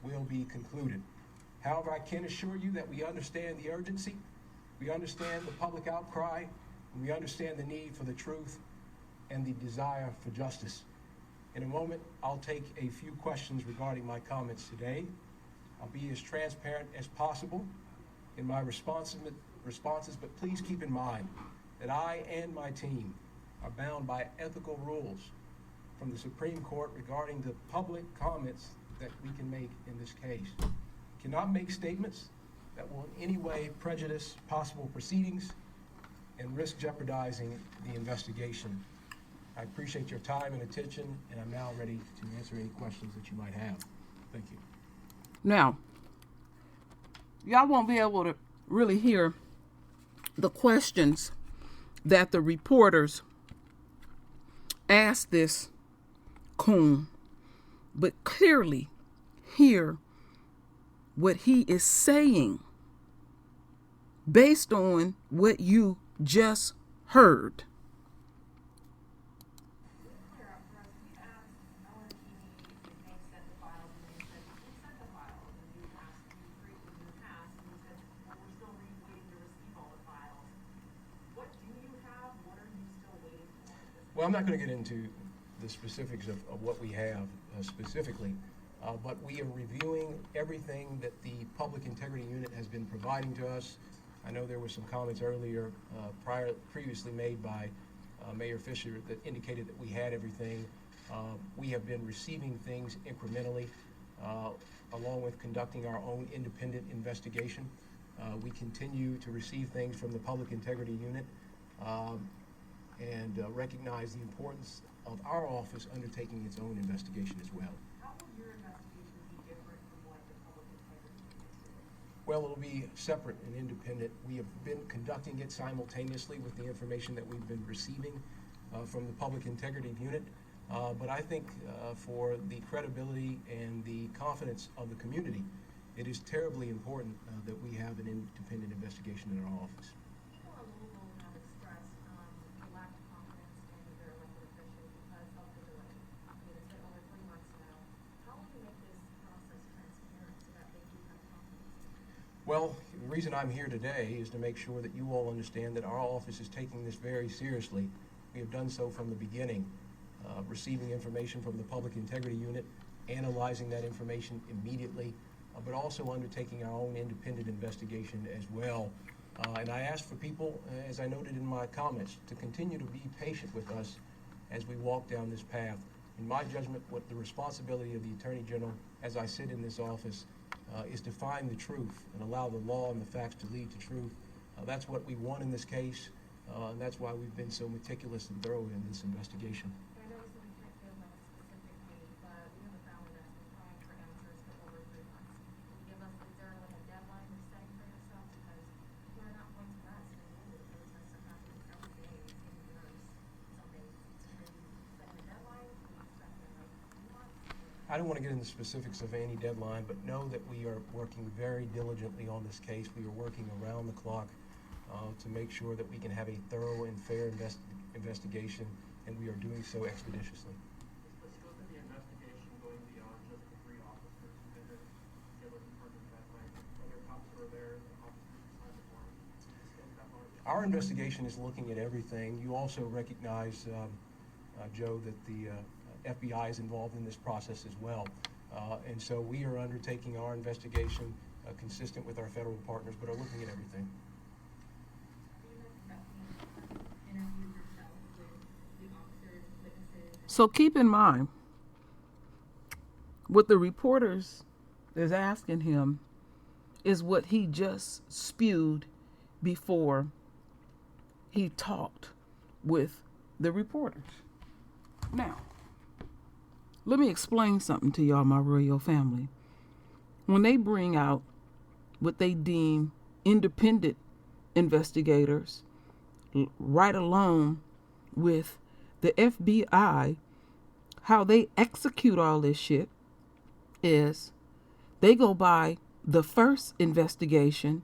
will be concluded. However, I can assure you that we understand the urgency, we understand the public outcry, and we understand the need for the truth and the desire for justice. In a moment, I'll take a few questions regarding my comments today. I'll be as transparent as possible in my responses, but please keep in mind that I and my team are bound by ethical rules from the Supreme Court regarding the public comments that we can make in this case. Cannot make statements that will in any way prejudice possible proceedings, and risk jeopardizing the investigation. I appreciate your time and attention, and I'm now ready to answer any questions that you might have. Thank you. Now, y'all won't be able to really hear the questions that the reporters asked this coon, but clearly hear what he is saying based on what you just heard. Well, I'm not going to get into the specifics of what we have specifically, but we are reviewing everything that the Public Integrity Unit has been providing to us. I know there were some comments earlier, previously made by Mayor Fisher that indicated that we had everything. We have been receiving things incrementally, along with conducting our own independent investigation. We continue to receive things from the Public Integrity Unit. And recognize the importance of our office undertaking its own investigation as well. How will your investigation be different from what the Public Integrity Unit is doing? Well, it'll be separate and independent. We have been conducting it simultaneously with the information that we've been receiving from the Public Integrity Unit. But I think for the credibility and the confidence of the community, it is terribly important that we have an independent investigation in our office. Well, the reason I'm here today is to make sure that you all understand that our office is taking this very seriously. We have done so from the beginning, receiving information from the Public Integrity Unit, analyzing that information immediately, but also undertaking our own independent investigation as well. And I ask for people, as I noted in my comments, to continue to be patient with us as we walk down this path. In my judgment, what the responsibility of the Attorney General, as I sit in this office, is to find the truth and allow the law and the facts to lead to truth. That's what we want in this case, and that's why we've been so meticulous and thorough in this investigation. I know we can't give like a specific date, but we have a family that's been crying for answers for over 3 months. Can you give us, is there like a deadline you're setting for yourself? Because we're not going to rest. We know that protests are happening every day. It's getting worse. Some days it's crazy. Setting a deadline, we expect it like 2 months. I don't want to get into specifics of any deadline, but know that we are working very diligently on this case. We are working around the clock to make sure that we can have a thorough and fair investigation, and we are doing so expeditiously. Is the scope of the investigation going beyond just the 3 officers who did it? Give us a perfect deadline. Other cops who are there, the officers who signed the warrant. Is the scope that large? Our investigation is looking at everything. You also recognize, Joe, that the FBI is involved in this process as well. And so we are undertaking our investigation consistent with our federal partners, but are looking at everything. So keep in mind, what the reporters is asking him is what he just spewed before he talked with the reporters. Now, let me explain something to y'all, my royal family. When they bring out what they deem independent investigators, right along with the FBI, how they execute all this shit is they go by the first investigation,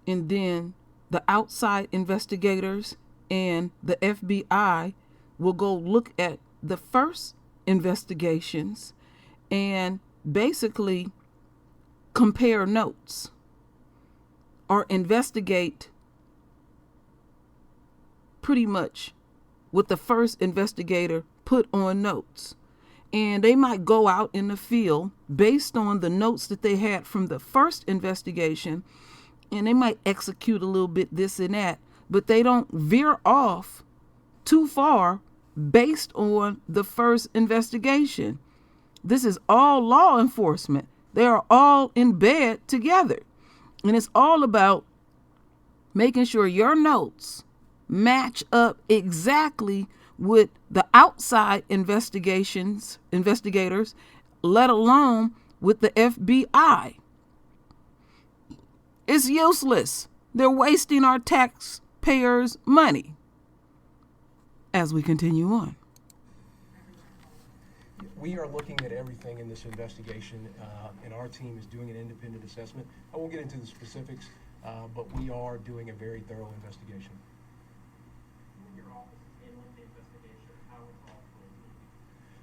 and then the outside investigators and the FBI will go look at the first investigations and basically compare notes or investigate pretty much what the first investigator put on notes. And they might go out in the field based on the notes that they had from the first investigation, and they might execute a little bit this and that, but they don't veer off too far based on the first investigation. This is all law enforcement. They are all in bed together. And it's all about making sure your notes match up exactly with the outside investigators, let alone with the FBI. It's useless. They're wasting our taxpayers' money. As we continue on. We are looking at everything in this investigation, and our team is doing an independent assessment. I won't get into the specifics, but we are doing a very thorough investigation.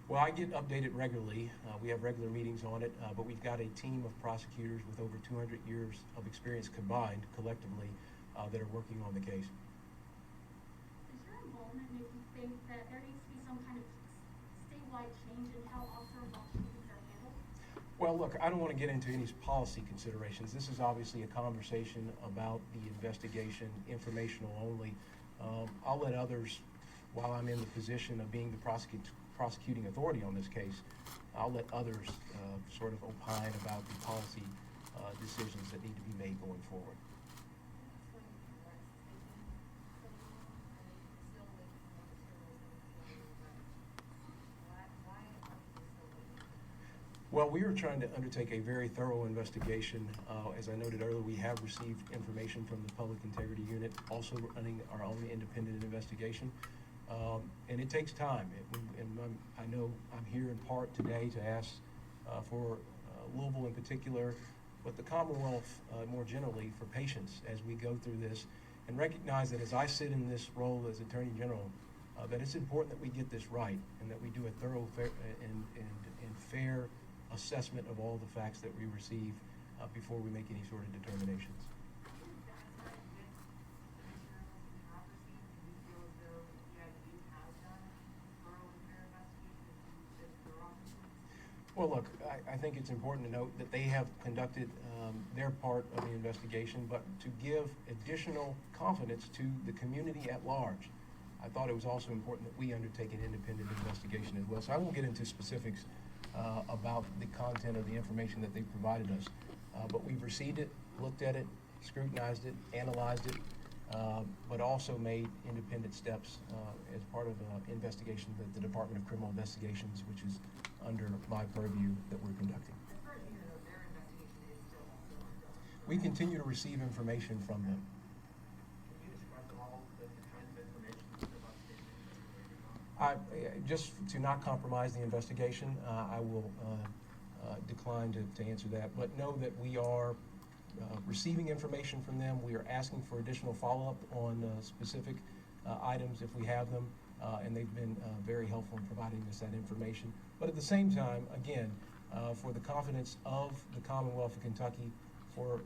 Well, I get updated regularly. We have regular meetings on it, but we've got a team of prosecutors with over 200 years of experience combined, collectively, that are working on the case. Does your involvement make you think that there needs to be some kind of statewide change in how officer shootings are handled? Well, look, I don't want to get into any policy considerations. This is obviously a conversation about the investigation, informational only. I'll let others, while I'm in the position of being the prosecuting authority on this case, I'll let others sort of opine about the policy decisions that need to be made going forward. Well, we are trying to undertake a very thorough investigation. As I noted earlier, we have received information from the Public Integrity Unit, also running our own independent investigation. And it takes time. I know I'm here in part today to ask for Louisville in particular, but the Commonwealth more generally, for patience as we go through this, and recognize that as I sit in this role as Attorney General, that it's important that we get this right and that we do a thorough and fair assessment of all the facts that we receive before we make any sort of determinations. Well, look, I think it's important to note that they have conducted their part of the investigation, but to give additional confidence to the community at large, I thought it was also important that we undertake an independent investigation as well. So I won't get into specifics about the content of the information that they provided us, but we've received it, looked at it, scrutinized it, analyzed it, but also made independent steps as part of an investigation that the Department of Criminal Investigations, which is under my purview, that we're conducting. We continue to receive information from them. Just to not compromise the investigation, I will decline to answer that, but know that we are receiving information from them. We are asking for additional follow-up on specific items if we have them, and they've been very helpful in providing us that information. But at the same time, again, for the confidence of the Commonwealth of Kentucky, for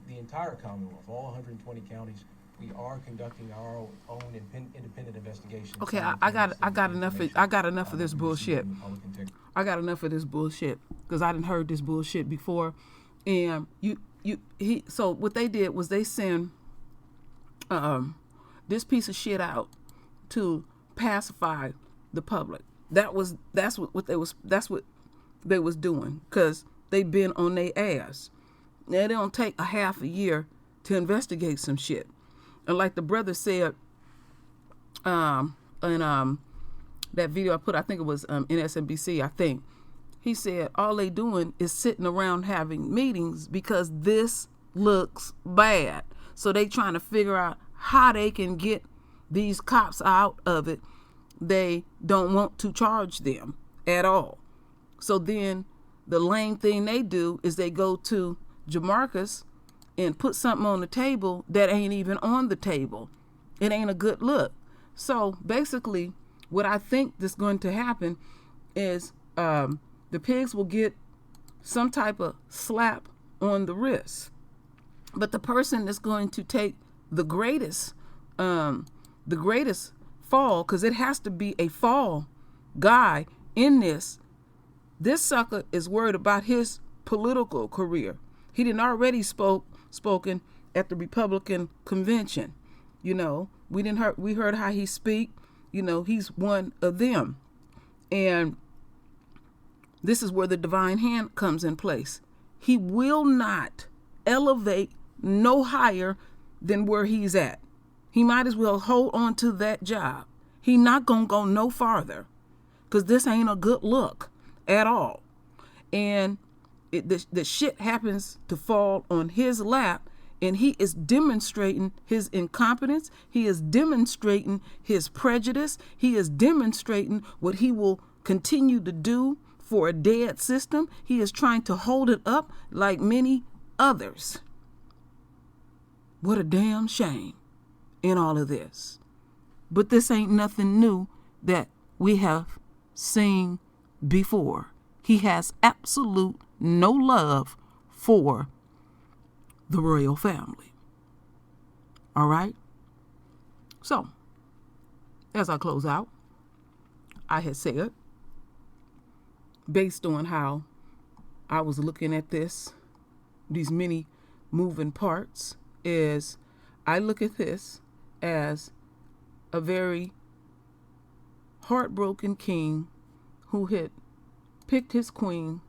the entire Commonwealth, all 120 counties, we are conducting our own independent investigation. Okay, I got enough of this bullshit. I got enough of this bullshit because I didn't heard this bullshit before, and so what they did was they sent this piece of shit out to pacify the public. That's what they was doing, because they've been on their ass. Now, it don't take a half a year to investigate some shit. And like the brother said in that video I put, I think it was MSNBC, I think, he said all they doing is sitting around having meetings because this looks bad. So they trying to figure out how they can get these cops out of it. They don't want to charge them at all. So then the lame thing they do is they go to Jamarcus and put something on the table that ain't even on the table. It ain't a good look. So basically what I think is going to happen is the pigs will get some type of slap on the wrist. But the person that's going to take the greatest fall, because it has to be a fall guy in this sucker is worried about his political career. He didn't already spoken at the Republican convention. You know, we heard how he speak. You know, he's one of them. And this is where the divine hand comes in place. He will not elevate no higher than where he's at. He might as well hold on to that job. He not gonna go no farther, because this ain't a good look at all. And the shit happens to fall on his lap, and he is demonstrating his incompetence. He is demonstrating his prejudice. He is demonstrating what he will continue to do for a dead system. He is trying to hold it up like many others. What a damn shame in all of this. But this ain't nothing new that we have seen before. He has absolute no love for the royal family. All right? So, as I close out, I had said, based on how I was looking at this, these many moving parts, is I look at this as a very heartbroken king who had picked his queen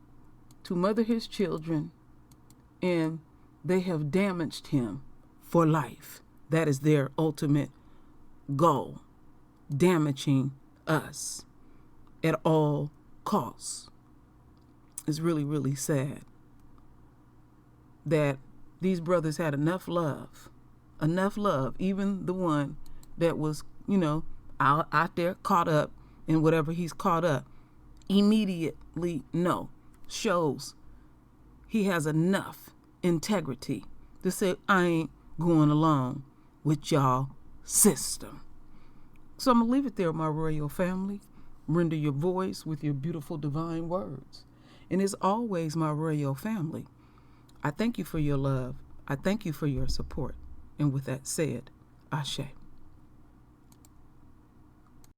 to mother his children, and they have damaged him for life. That is their ultimate goal, damaging us at all costs. It's really, really sad that these brothers had enough love, even the one that was, out there caught up in whatever he's caught up, immediately shows he has enough integrity to say, I ain't going along with y'all system. So I'm going to leave it there, my royal family. Render your voice with your beautiful divine words. And as always, my royal family, I thank you for your love. I thank you for your support. And with that said, Ashe.